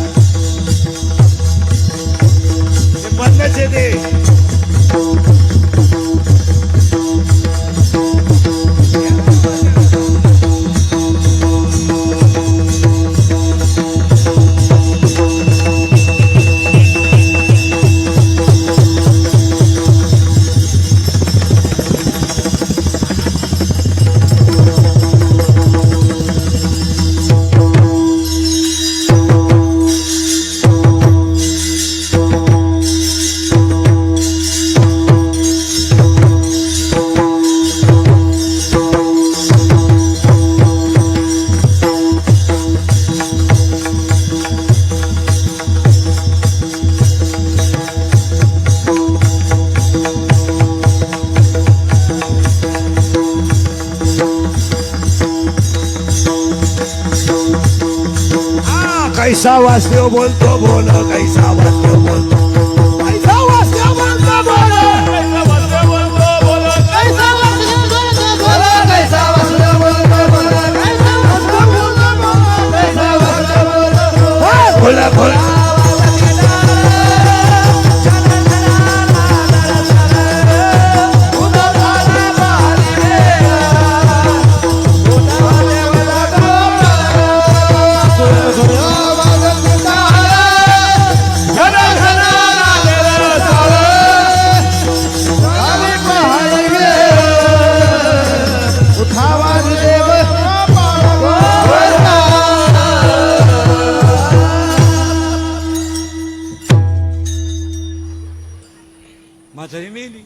ते बंदच आहे ते कैसा वास्तव बोलतो बोल कैसा वास्तव बोलतो कैसा वास्तव बोलतो बोल कैसा वासुदेव बोलतो बोल कैसा वासुदेव बोलतो बोल कैसा वासुदेव बोलतो बोल कैसा वासुदेव बोलतो बोल बोला बोला म्हातारी मेली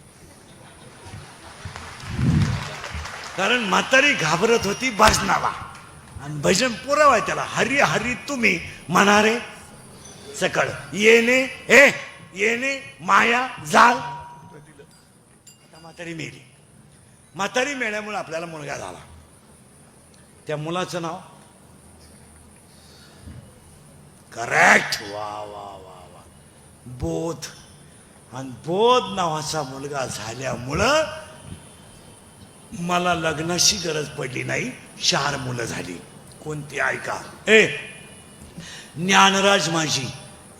कारण म्हातारी घाबरत होती भाजनाला आणि भजन पुरावाय त्याला हरी हरी तुम्ही म्हणारे सकळ येणे येणे माया जाल आता म्हातारी मेली म्हातारी मेल्यामुळे आपल्याला मुलगा झाला त्या मुलाचं नाव करेक्ट वा वा वा वा बोध आणि बोध नावाचा मुलगा झाल्यामुळं मला लग्नाची गरज पडली नाही 4 मुलं झाली कोणती ऐका ज्ञानराज माझी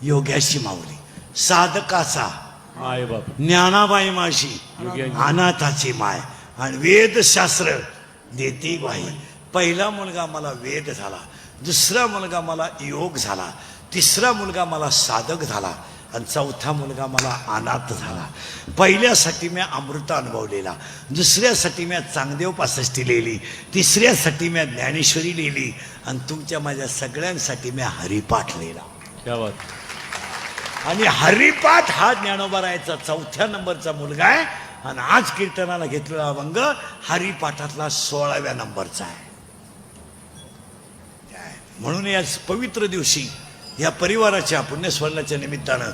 योग्याची माऊली साधकाचा आई बाप ज्ञानाबाई माझी योग्याची. अनाथाची माय आणि वेदशास्त्र देती बाई पहिला मुलगा मला वेद झाला दुसरा मुलगा मला योग झाला तिसरा मुलगा मला साधक झाला आणि चौथा मुलगा मला अनाथ झाला पहिल्यासाठी मी अमृत अनुभवलेला दुसऱ्यासाठी मी चांगदेव पासष्टी लिहिली तिसऱ्यासाठी मी ज्ञानेश्वरी लिहिली आणि तुमच्या माझ्या सगळ्यांसाठी मी हरिपाठ लिहिला क्या बात आणि हरिपाठ हा ज्ञानोबा रायाचा 4थ्या नंबरचा मुलगा आहे आणि आज कीर्तनाला घेतलेला अभंग हरिपाठातला 16व्या नंबरचा आहे म्हणून या पवित्र दिवशी या परिवाराच्या पुण्यस्मरणाच्या निमित्तानं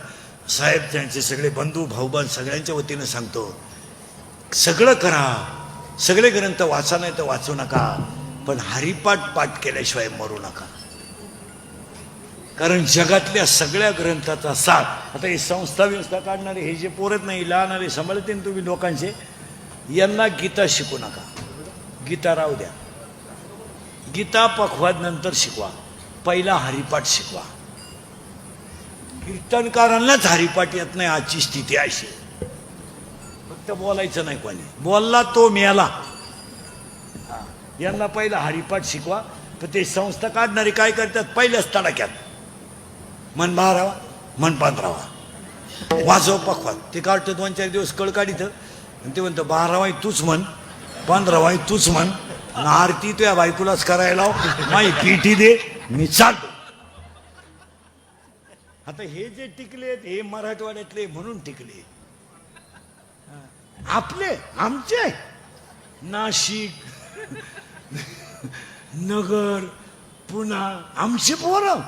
साहेब त्यांचे सगळे बंधू भाऊबंद सगळ्यांच्या वतीनं सांगतो सगळं करा सगळे ग्रंथ वाचा नाही तर वाचू नका पण हरिपाठ पाठ केल्याशिवाय मरू नका कारण जगातल्या सगळ्या ग्रंथाचा सार आता हे संस्था काढणारे हे जे पोरत नाही लहानारे सांभाळते ना तुम्ही लोकांचे यांना गीता शिकू नका गीता राहू द्या गीता पखवाद नंतर शिकवा पहिला हरिपाठ शिकवा कीर्तनकारांनाच हरिपाठ येत नाही आजची स्थिती अशी फक्त बोलायचं नाही कोणी बोलला तो मेला यांना पहिला हरिपाठ शिकवा तर ते संस्था काढणारे काय करतात पहिल्याच तडाक्यात मन 12 मन 15 वाजव पखवाद ते काढतो 2-4 दिवस कळ काढित आणि ते म्हणतं 12 तूच म्हण 15 तूच म्हण आरती तुझ्या बायकोलाच करायला माही पीठी दे मी चालतो आता हे जे टिकलेत हे मराठवाड्यातले म्हणून टिकले आपले आमचे नाशिक नगर पुणा आमची पोरं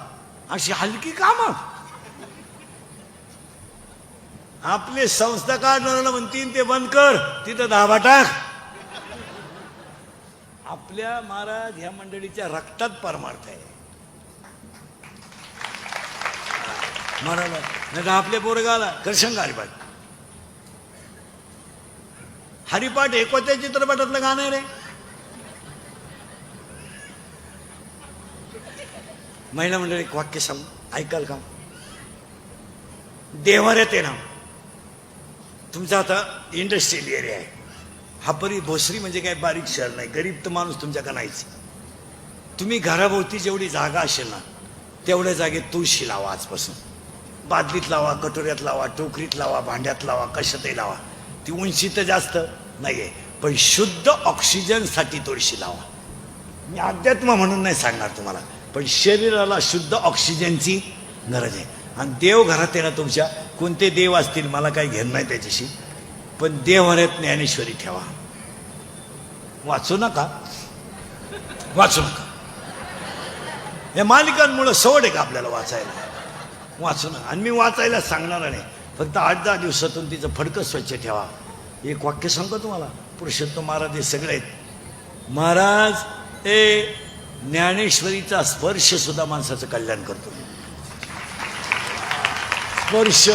अशी हलकी कामं आपले संस्था काढणाऱ्याला म्हणतील ते बंद कर तिथं धाबा टाक आपल्या महाराज ह्या मंडळीच्या रक्तात परमार्थ आहे बरोबर नाही तर आपल्या पोरगाला करशंग हरिपाठ हरिपाठ एकोत्या चित्रपटातलं गाणं रे महिला मंडळी एक वाक्य सांगू, ऐकाल का? देव्हाऱ्यात आहे ना, तुमचा आता इंडस्ट्रियल एरिया आहे हा, भोसरी म्हणजे काय बारीक शहर नाही, गरीब तर माणूस तुमच्याकडे नाहीच. तुम्ही घराभोवती जेवढी जागा असेल ना तेवढ्या जागेत तुळशी लावा. आजपासून बादलीत लावा, कटोऱ्यात लावा, टोकरीत लावा, भांड्यात लावा, कशातही लावा. ती उंची तर जास्त नाहीये, पण शुद्ध ऑक्सिजनसाठी तुळशी लावा. मी अध्यात्म म्हणून नाही सांगणार तुम्हाला, पण शरीराला शुद्ध ऑक्सिजनची गरज आहे. आणि देव घरात आहे ना तुमच्या, कोणते देव असतील मला काही घेणं नाही त्याच्याशी, पण देव्हाऱ्यात ज्ञानेश्वरी ठेवा. वाचू नका, वाचू नका. या मालिकांमुळे सवड आहे का आपल्याला वाचायला? वाचू नका. आणि मी वाचायला सांगणार नाही, फक्त 8-10 दिवसातून तिचं फडकं स्वच्छ ठेवा. एक वाक्य सांगतो तुम्हाला, पुरुषोत्तम महाराज हे सगळे आहेत. महाराज हे ज्ञानेश्वरीचा स्पर्श सुद्धा माणसाचं कल्याण करतो. स्पर्श.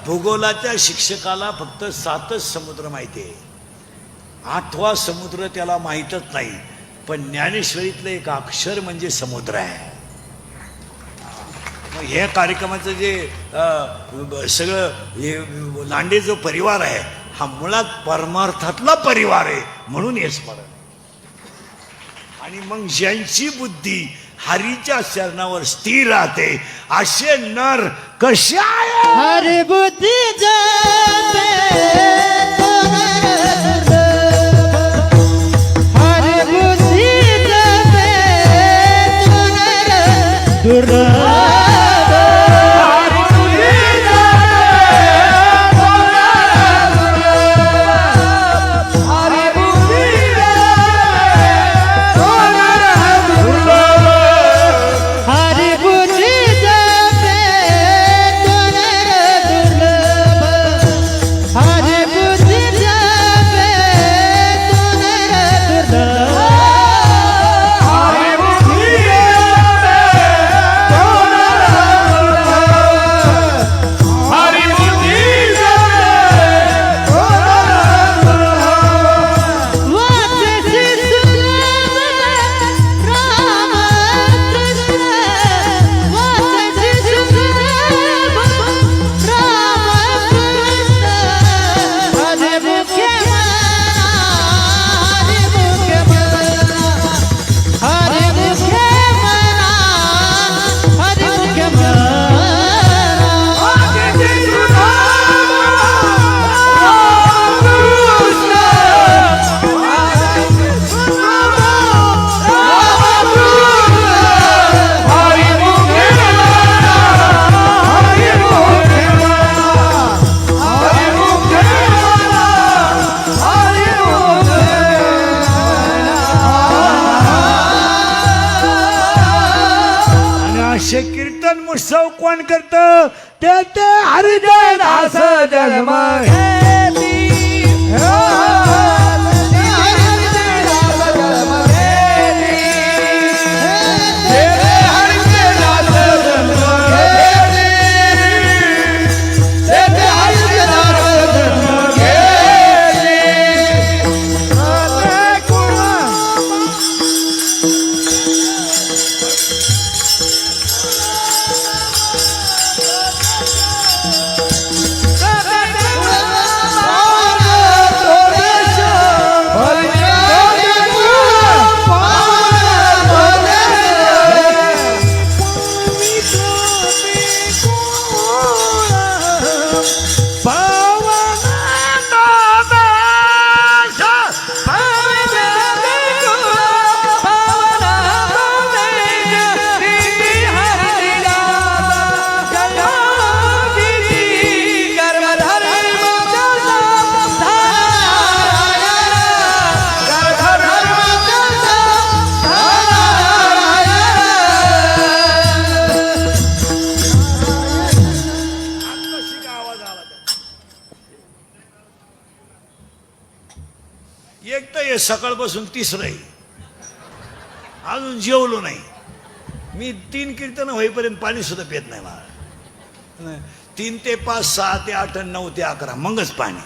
भूगोलाच्या शिक्षकाला फक्त 7च समुद्र माहिती आहे, 8वा समुद्र त्याला माहीतच नाही. पण ज्ञानेश्वरीतलं एक अक्षर म्हणजे समुद्र आहे. मग ह्या कार्यक्रमाचं जे सगळं हे लांडे जो परिवार आहे हा मुळात परमार्थातला परिवार आहे, म्हणून हे स्मरण. आणि मग ज्यांची बुद्धी हरीच्या चरणावर स्थिर राहते असे नर कसे आहे? हरि बुद्धि जापे हरि बुद्धि जापे दुर्लभ असे कीर्तन उत्सव कोण करतं? ते हरिदास जन्म एक तर हे सकाळपासून तिसरं आहे, अजून जेवलो नाही मी. 3 कीर्तन होईपर्यंत पाणी सुद्धा पित नाही मला. 3 ते 5, 6 ते 8, 9 ते 11 मगच पाणी.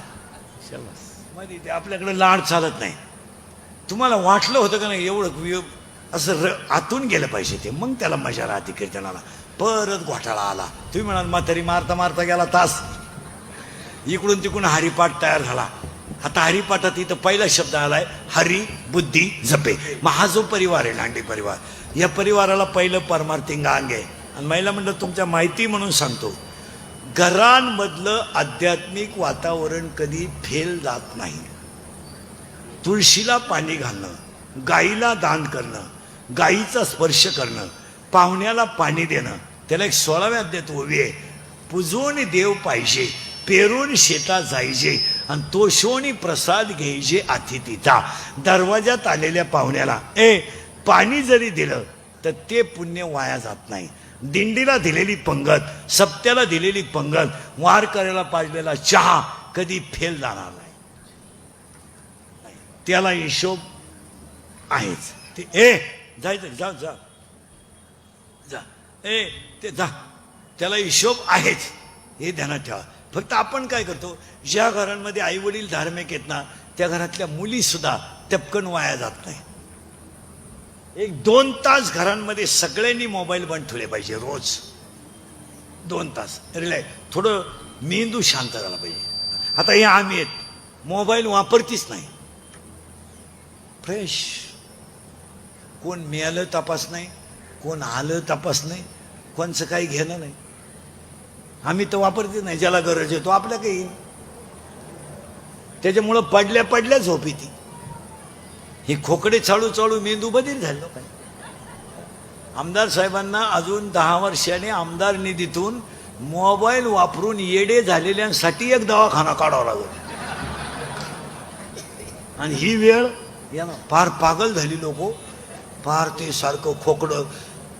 मध्ये ते आपल्याकडे लाड चालत नाही. तुम्हाला वाटलं होतं का नाही एवढं असं आतून गेलं पाहिजे ते, मग त्याला मजा राहते कीर्तनाला. परत घोटाळा आला. तुम्ही म्हणाल म्हातारी मारता मारता गेला तास, इकडून तिकडून हरिपाठ तयार झाला. आता हरिपाठात इथं पहिला शब्द आलाय हरी बुद्धी जपे. मग हा जो परिवार आहे लांडी परिवार, या परिवाराला पहिलं परमार्थिंग अंग आहे. आणि महिला मंडळ तुमच्या माहिती म्हणून सांगतो, घरांमधलं आध्यात्मिक वातावरण कधी फेल जात नाही. तुळशीला पाणी घालणं, गाईला दान करणं, गाईचा स्पर्श करणं, पाहुण्याला पाणी देणं, त्याला एक 16व्या अध्यायात ओवी आहे, पुजून देव पाहिजे, पेरून शेतात जायचे आणि तोषोनी प्रसाद घ्यायचे अतिथीचा. दरवाजात आलेल्या पाहुण्याला पाणी जरी दिलं तर ते पुण्य वाया जात नाही. दिंडीला दिलेली पंगत, सप्त्याला दिलेली पंगत, वार करायला पाजलेला चहा कधी फेल जाणार नाही. त्याला हिशोब आहेच. ते जायचं जा जा जा ते जा, त्याला हिशोब आहेच, हे ध्यानात ठेवा. फक्त आपण काय करतो, ज्या घरांमध्ये आई वडील धार्मिक आहेत ना, त्या घरातल्या मुली सुद्धा टपकन वाया जात नाही. 1-2 तास घरांमध्ये सगळ्यांनी मोबाईल बंद ठेवले पाहिजे, रोज 2 तास रिलॅक्स, थोडं मेंदू शांत झाला पाहिजे. आता हे आम्ही आहेत, मोबाईल वापरतीच नाही, फ्रेश. कोण मिळालं तपास नाही, कोण आलं तपास नाही, कोणचं काही घेणं नाही. आम्ही तर वापरते नाही, ज्याला गरज आहे तो आपल्या काही. त्याच्यामुळं पडल्या पडल्या झोप येते. हे खोकडे चालू चालू मेंदू बधीर झालं काय. आमदार साहेबांना अजून 10 वर्षाने आमदार निधीतून मोबाईल वापरून येडे झालेल्यांसाठी एक दवाखाना काढावा लागेल. आणि ही वेळ या ना, फार पागल झाली लोक, फार ते सारखं खोकडं.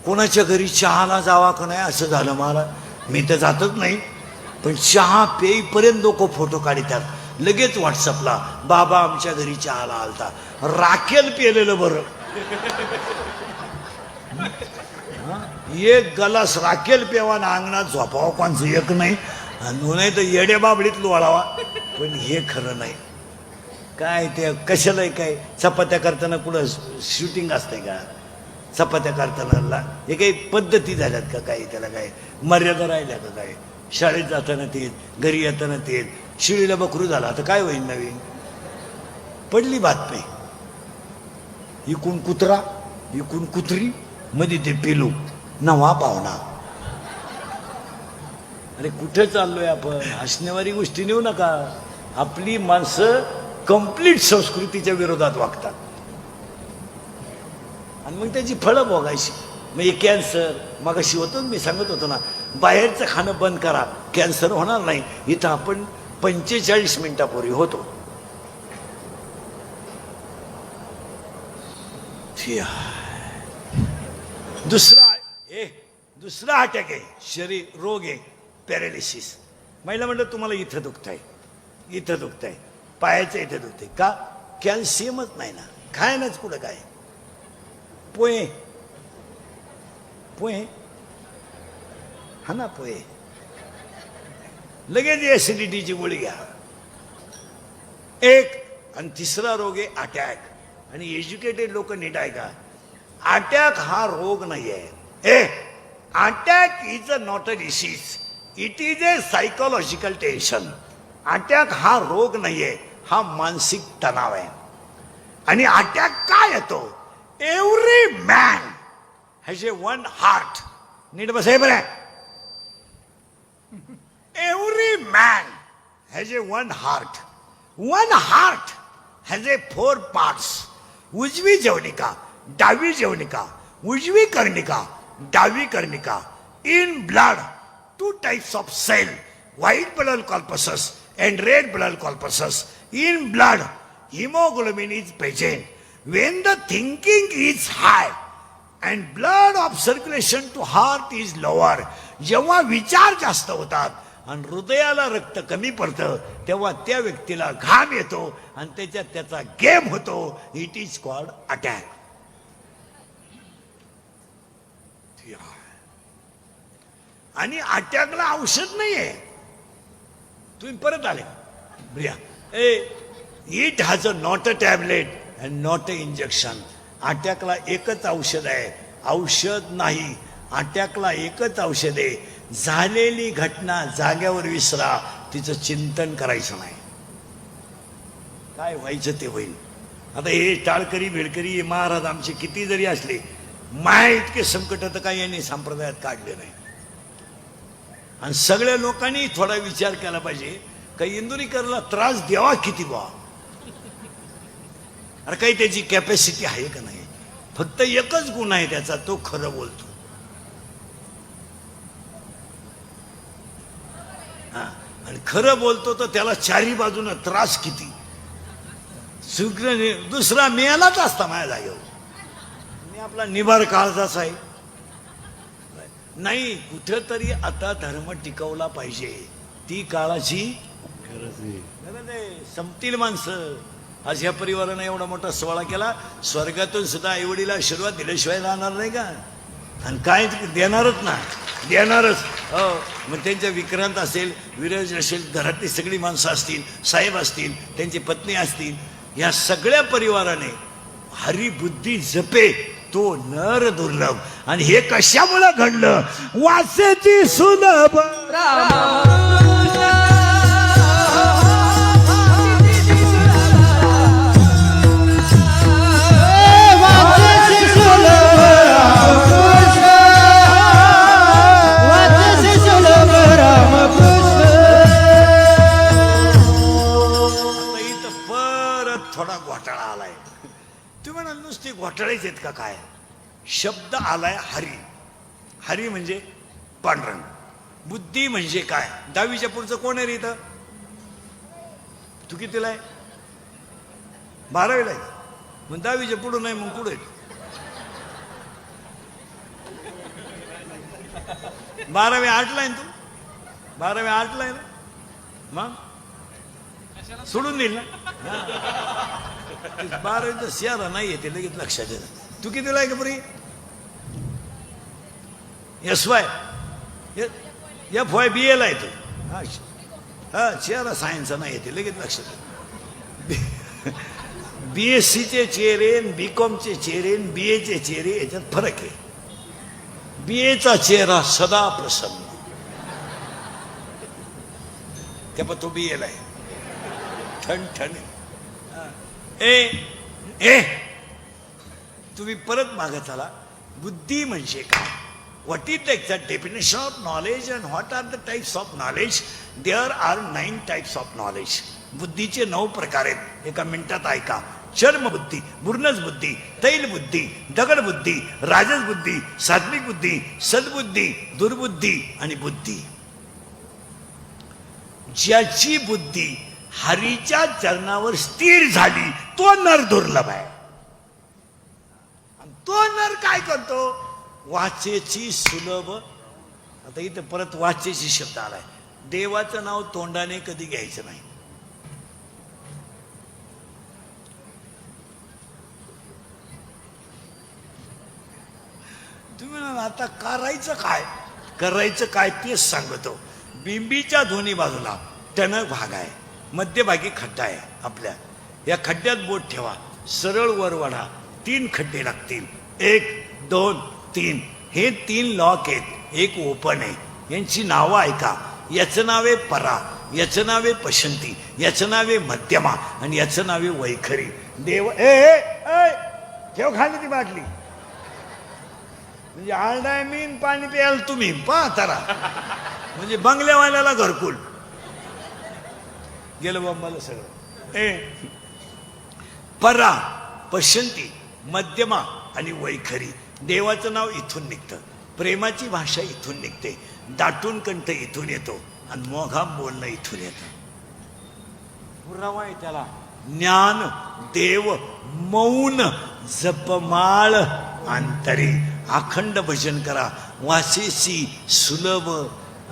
कोणाच्या घरी चहाला जावा का नाही असं झालं मला. मी तर जातच नाही, पण चहा पेईपर्यंत लोक फोटो काढतात. लगेच व्हॉट्सअपला, बाबा आमच्या घरी चहाला आलता. राखेल पेलेलं बरं, एक गलास राखेल पेवा ना अंगणात झोपावं कोणचं एक नाही, नाही तर येड्या बाबडीत लोळावा. पण हे खरं नाही. काय ते कशाला, काय चपात्या करताना कुठं शूटिंग असते का? चपात्या करताना हे काही पद्धती झाल्यात का? काही त्याला काय मर्यादा राहिल्या का? काय शाळेत जाताना तेच, घरी येताना तेच. शिळीला बकरू झाला तर काय होईल नवीन? पडली बातमी, इकून कुत्रा इकून कुत्री, मध्ये ते पेलू नवा पाहुणा. अरे कुठे चाललोय आपण? हसण्यावारी गोष्टी नेऊ नका. आपली माणसं कंप्लीट संस्कृतीच्या विरोधात वागतात आणि मग त्याची फळं भोगायची. म्हणजे कॅन्सर, मगाशी होतो मी सांगत होतो ना, बाहेरचं खाणं बंद करा, कॅन्सर होणार नाही. इथं आपण 45 मिनिटापूर्वी होतो. दुसरा अटॅक आहे, शरीर रोग आहे, पॅरालिसिस. महिला म्हणलं तुम्हाला इथं दुखत आहे, इथं दुखत आहे, पायाचं इथं दुखत आहे का? कॅल्शियमच नाही ना, खायलाच कुठं काय. पोहे पोहे हा ना, पोहे. लगेच ऍसिडिटीची गोळी घ्या. एक. आणि तिसरा रोग आहे अटॅक. आणि एज्युकेटेड लोक नीट आहे का, अटॅक हा रोग नाही आहे. Attack is not a disease, it is a psychological tension. Attack हा रोग नाही आहे, हा मानसिक तणाव आहे. आणि अटॅक काय येतो? Every man has a one heart. नीट बस आहे बरं. Every man has a one heart. One heart has a 4 parts. उजवी जवनिका, डावी जवनिका, उजवी कर्णिका, डावी कर्णिका. In blood 2 types of cell, white blood corpuscles and red blood corpuscles. In blood, hemoglobin is present. When the thinking is high and blood of circulation to heart is lower, जेव्हा विचार जास्त होतात आणि हृदयाला रक्त कमी पडतं, तेव्हा त्या व्यक्तीला घाम येतो आणि त्याच्यात त्याचा गेम होतो. It is called attack. आणि अटॅकला औषध नाहीये. तुम्ही परत आले Priya. It has a not a tablet and not a injection. अटॅकला एकच औषध आहे, औषध नाही, अटॅकला एकच औषध आहे, झालेली घटना जाग्यावर विसरा, तिचं चिंतन करायचं नाही, काय व्हायचं ते होईल. आता हे टाळकरी भेडकरी हे महाराज आमचे किती जरी असले, माय इतके संकट तर काही यांनी संप्रदायात काढले नाही. आणि सगळ्या लोकांनी थोडा विचार केला पाहिजे का इंदुरीकरला त्रास द्यावा किती बा, अरे काही त्याची कॅपॅसिटी आहे का नाही. फक्त एकच गुण आहे त्याचा, तो खरं बोलतो. हा, आणि खरं बोलतो तर त्याला चारी बाजूनं त्रास किती. दुसरा मेलाच असता माझ्या जागेवर, मी आपला निभार काळजाच आहे. नाही, कुठेतरी आता धर्म टिकवला पाहिजे, ती काळाची गरज आहे. संपतील माणसं. आज ह्या परिवाराने एवढा मोठा सोहळा केला, स्वर्गातून सुद्धा आईवडीला आशीर्वाद दिल्याशिवाय राहणार नाही का. आणि काय देणारच ना, देणारच. हो, मग त्यांच्या विक्रांत असेल, विरज असेल, घरातली सगळी माणसं असतील, साहेब असतील, त्यांची पत्नी असतील, या सगळ्या परिवाराने हरिबुद्धी जपे तो नर दुर्लभ. आणि हे कशामुळे घडलं, वासेची सुलभ थोडा घोटाळा आलाय. तुम्ही म्हणा नुसते घोटाळेच आहेत का काय. शब्द आलाय हरी. हरी म्हणजे पांडुरंग. बुद्धी म्हणजे काय. 10वीच्या पुढचं कोण आहे रे इथं. तू कितीला आहे. 12वीला आहे. मग 10वीच्या पुढं नाही, मग पुढे 12वी 8ला आहे तू. 12वी 8ला आहे ना, मग सोडून देईल ना. 12वीचं शहर नाही येते लगेच लक्षात येतं. तू कितीला आहे का पुरी. SY FY BA ला आहे तू. हा शहर सायन्स नाही येते लगेच लक्षात येतं. BSCचे चेहरे, BCOMचे चेहरे, BAचे चेहरे याच्यात फरक आहे. BAचा चेहरा सदा प्रसन्न. त्या पण तो BA ला आहे. ठण ए तुम्ही परत मागत आला. बुद्धी म्हणजे काय. What is the exact definition of knowledge and what are the types of knowledge. There are 9 types of knowledge. बुद्धीचे 9 प्रकार आहेत. एका मिनिटात ऐका. चर्मबुद्धी, बुर्नस बुद्धी, तैल बुद्धी, दगड बुद्धी, राजस बुद्धी, सात्विक बुद्धी, सद्बुद्धी, दुर्बुद्धी आणि बुद्धी. ज्याची बुद्धी हरीच्या चरणावर स्थिर झाली तो नर दुर्लभ आहे. आणि तो नर काय करतो. वाचेची सुलभ. आता इथं परत वाचेची शब्द आलाय. देवाचं नाव तोंडाने कधी घ्यायचं नाही. तुम्ही आता करायचं काय. करायचं काय तेच सांगतो. बिंबीच्या दोन्ही बाजूला टणक भाग आहे, मध्यभागी खड्डा आहे. आपल्या या खड्ड्यात बोट ठेवा, सरळ वर वाढा. 3 खड्डे लागतील. 1 2 3. हे 3 लॉक आहेत. एक ओपन आहे. यांची नावं ऐका. याचं नाव आहे परा, याचं नाव आहे पशंती, याचं नाव आहे मध्यमा आणि याचं नाव आहे वैखरी. देव ठेव खाली ती बाटली. म्हणजे आरडाय मीन पाणी प्याल तुम्ही पा तारा. म्हणजे बंगल्यावाल्याला घरकुल गेलं बंबाला सगळं. परा, पशंती, मध्यमा आणि वैखरी. देवाचं नाव इथून निघतं. प्रेमाची भाषा इथून निघते. दाटून कंठ इथून येतो आणि मोघाम बोलणं इथून येतं. पुरावा आहे त्याला. ज्ञान, देव, मौन, जपमाळ, अंतरी. अखंड भजन करा. वासेसी सुलभ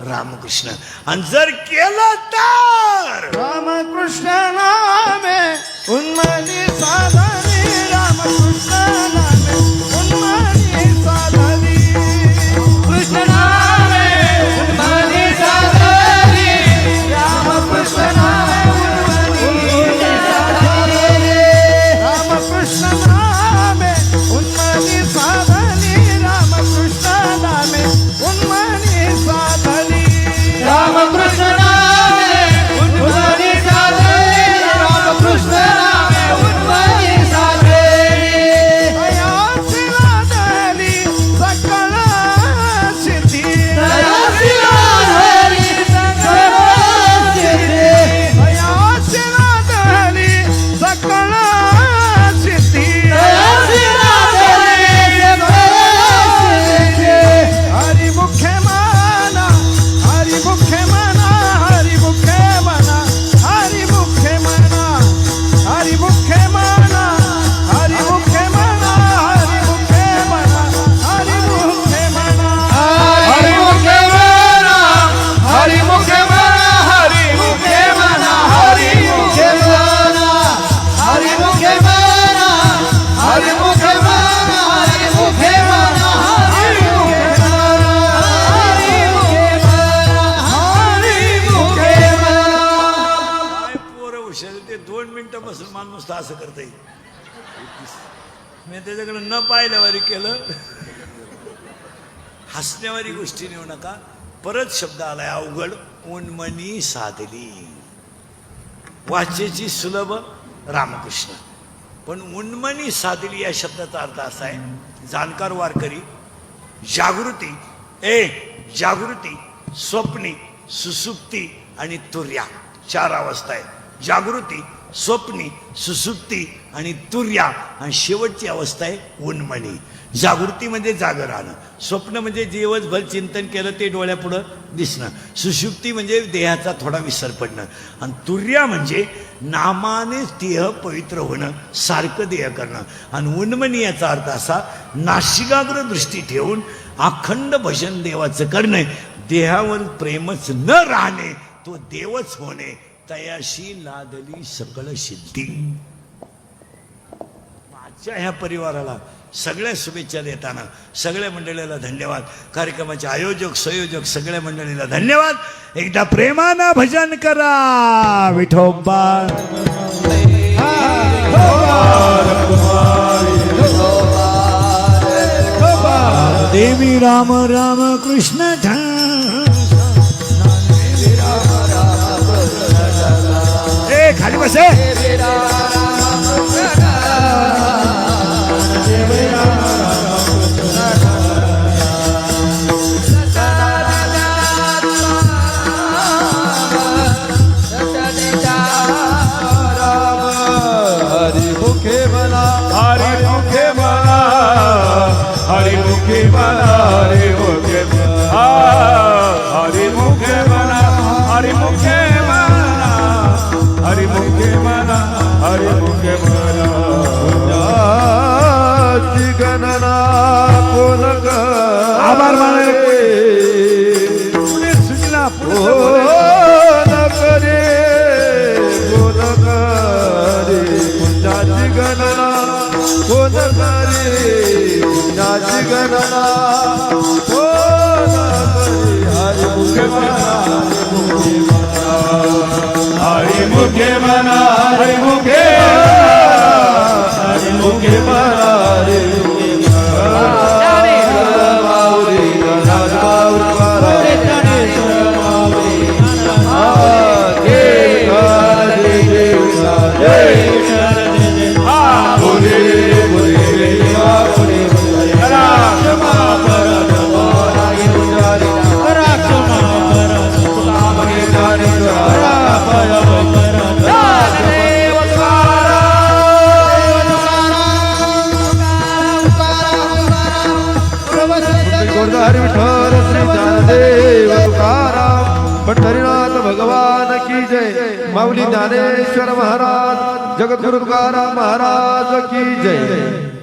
रामकृष्ण. आणि जर केलं तर रामकृष्ण नामे उन्मनी साधनी. रामकृष्ण नामे उन्मनी साधनी. कृष्ण नामे उन्मनी साधनी. रामकृष्ण नामे उन्मनी साधनी. रामकृष्ण नामे मिनिटापासून माणूस तर असं करता येईल. मी त्याच्याकडे न पाहिल्यावारी केलं. हसण्यावारी गोष्टी नेऊ नका. परत शब्द आलाय अवघड, उन्मनी साधली. वाचेची सुलभ रामकृष्ण, पण उन्मनी साधली या शब्दाचा अर्थ असा आहे, जाणकार वारकरी, जागृती जागृती, स्वप्नी, सुसुप्ती आणि तुर्या 4 अवस्था आहेत. जागृती, स्वप्नी, सुसुप्ती आणि तुर्या, आणि शेवटची अवस्था आहे उन्मनी. जागृती म्हणजे जागर राहणं, स्वप्न म्हणजे दिवसभर चिंतन केलं ते डोळ्यापुढं दिसणं, सुषुप्ती म्हणजे देहाचा थोडा विसर पडणं, आणि तुर्या म्हणजे नामानेच देह पवित्र होणं, सारखं देह करणं. आणि उन्मनी याचा अर्थ असा, नाशिकाग्र दृष्टी ठेवून अखंड भजन देवाचं करणे, देहावर प्रेमच न राहणे, तो देवच होणे, तयाशी लादली सकळ सिद्धी. माझ्या ह्या परिवाराला सगळ्या शुभेच्छा देताना सगळ्या मंडळीला धन्यवाद. कार्यक्रमाचे आयोजक संयोजक सगळ्या मंडळीला धन्यवाद. एकदा प्रेमानं भजन करा. विठोबा देवी राम राम कृष्ण खाली बसे. आभार माने पुणे सुजला करे कोण करे पुण्याची गणना, कोण करे पुण्याची गणना, कोण करे हरिमुखे म्हणा, हरिमुखे हरिमुखे म्हणा, हरी विठ्ठल श्री ज्ञानदेव तुकाराम पंढरीनाथ भगवान की जय. माऊली ज्ञानेश्वर महाराज, जगद्गुरु तुकाराम महाराज की जय.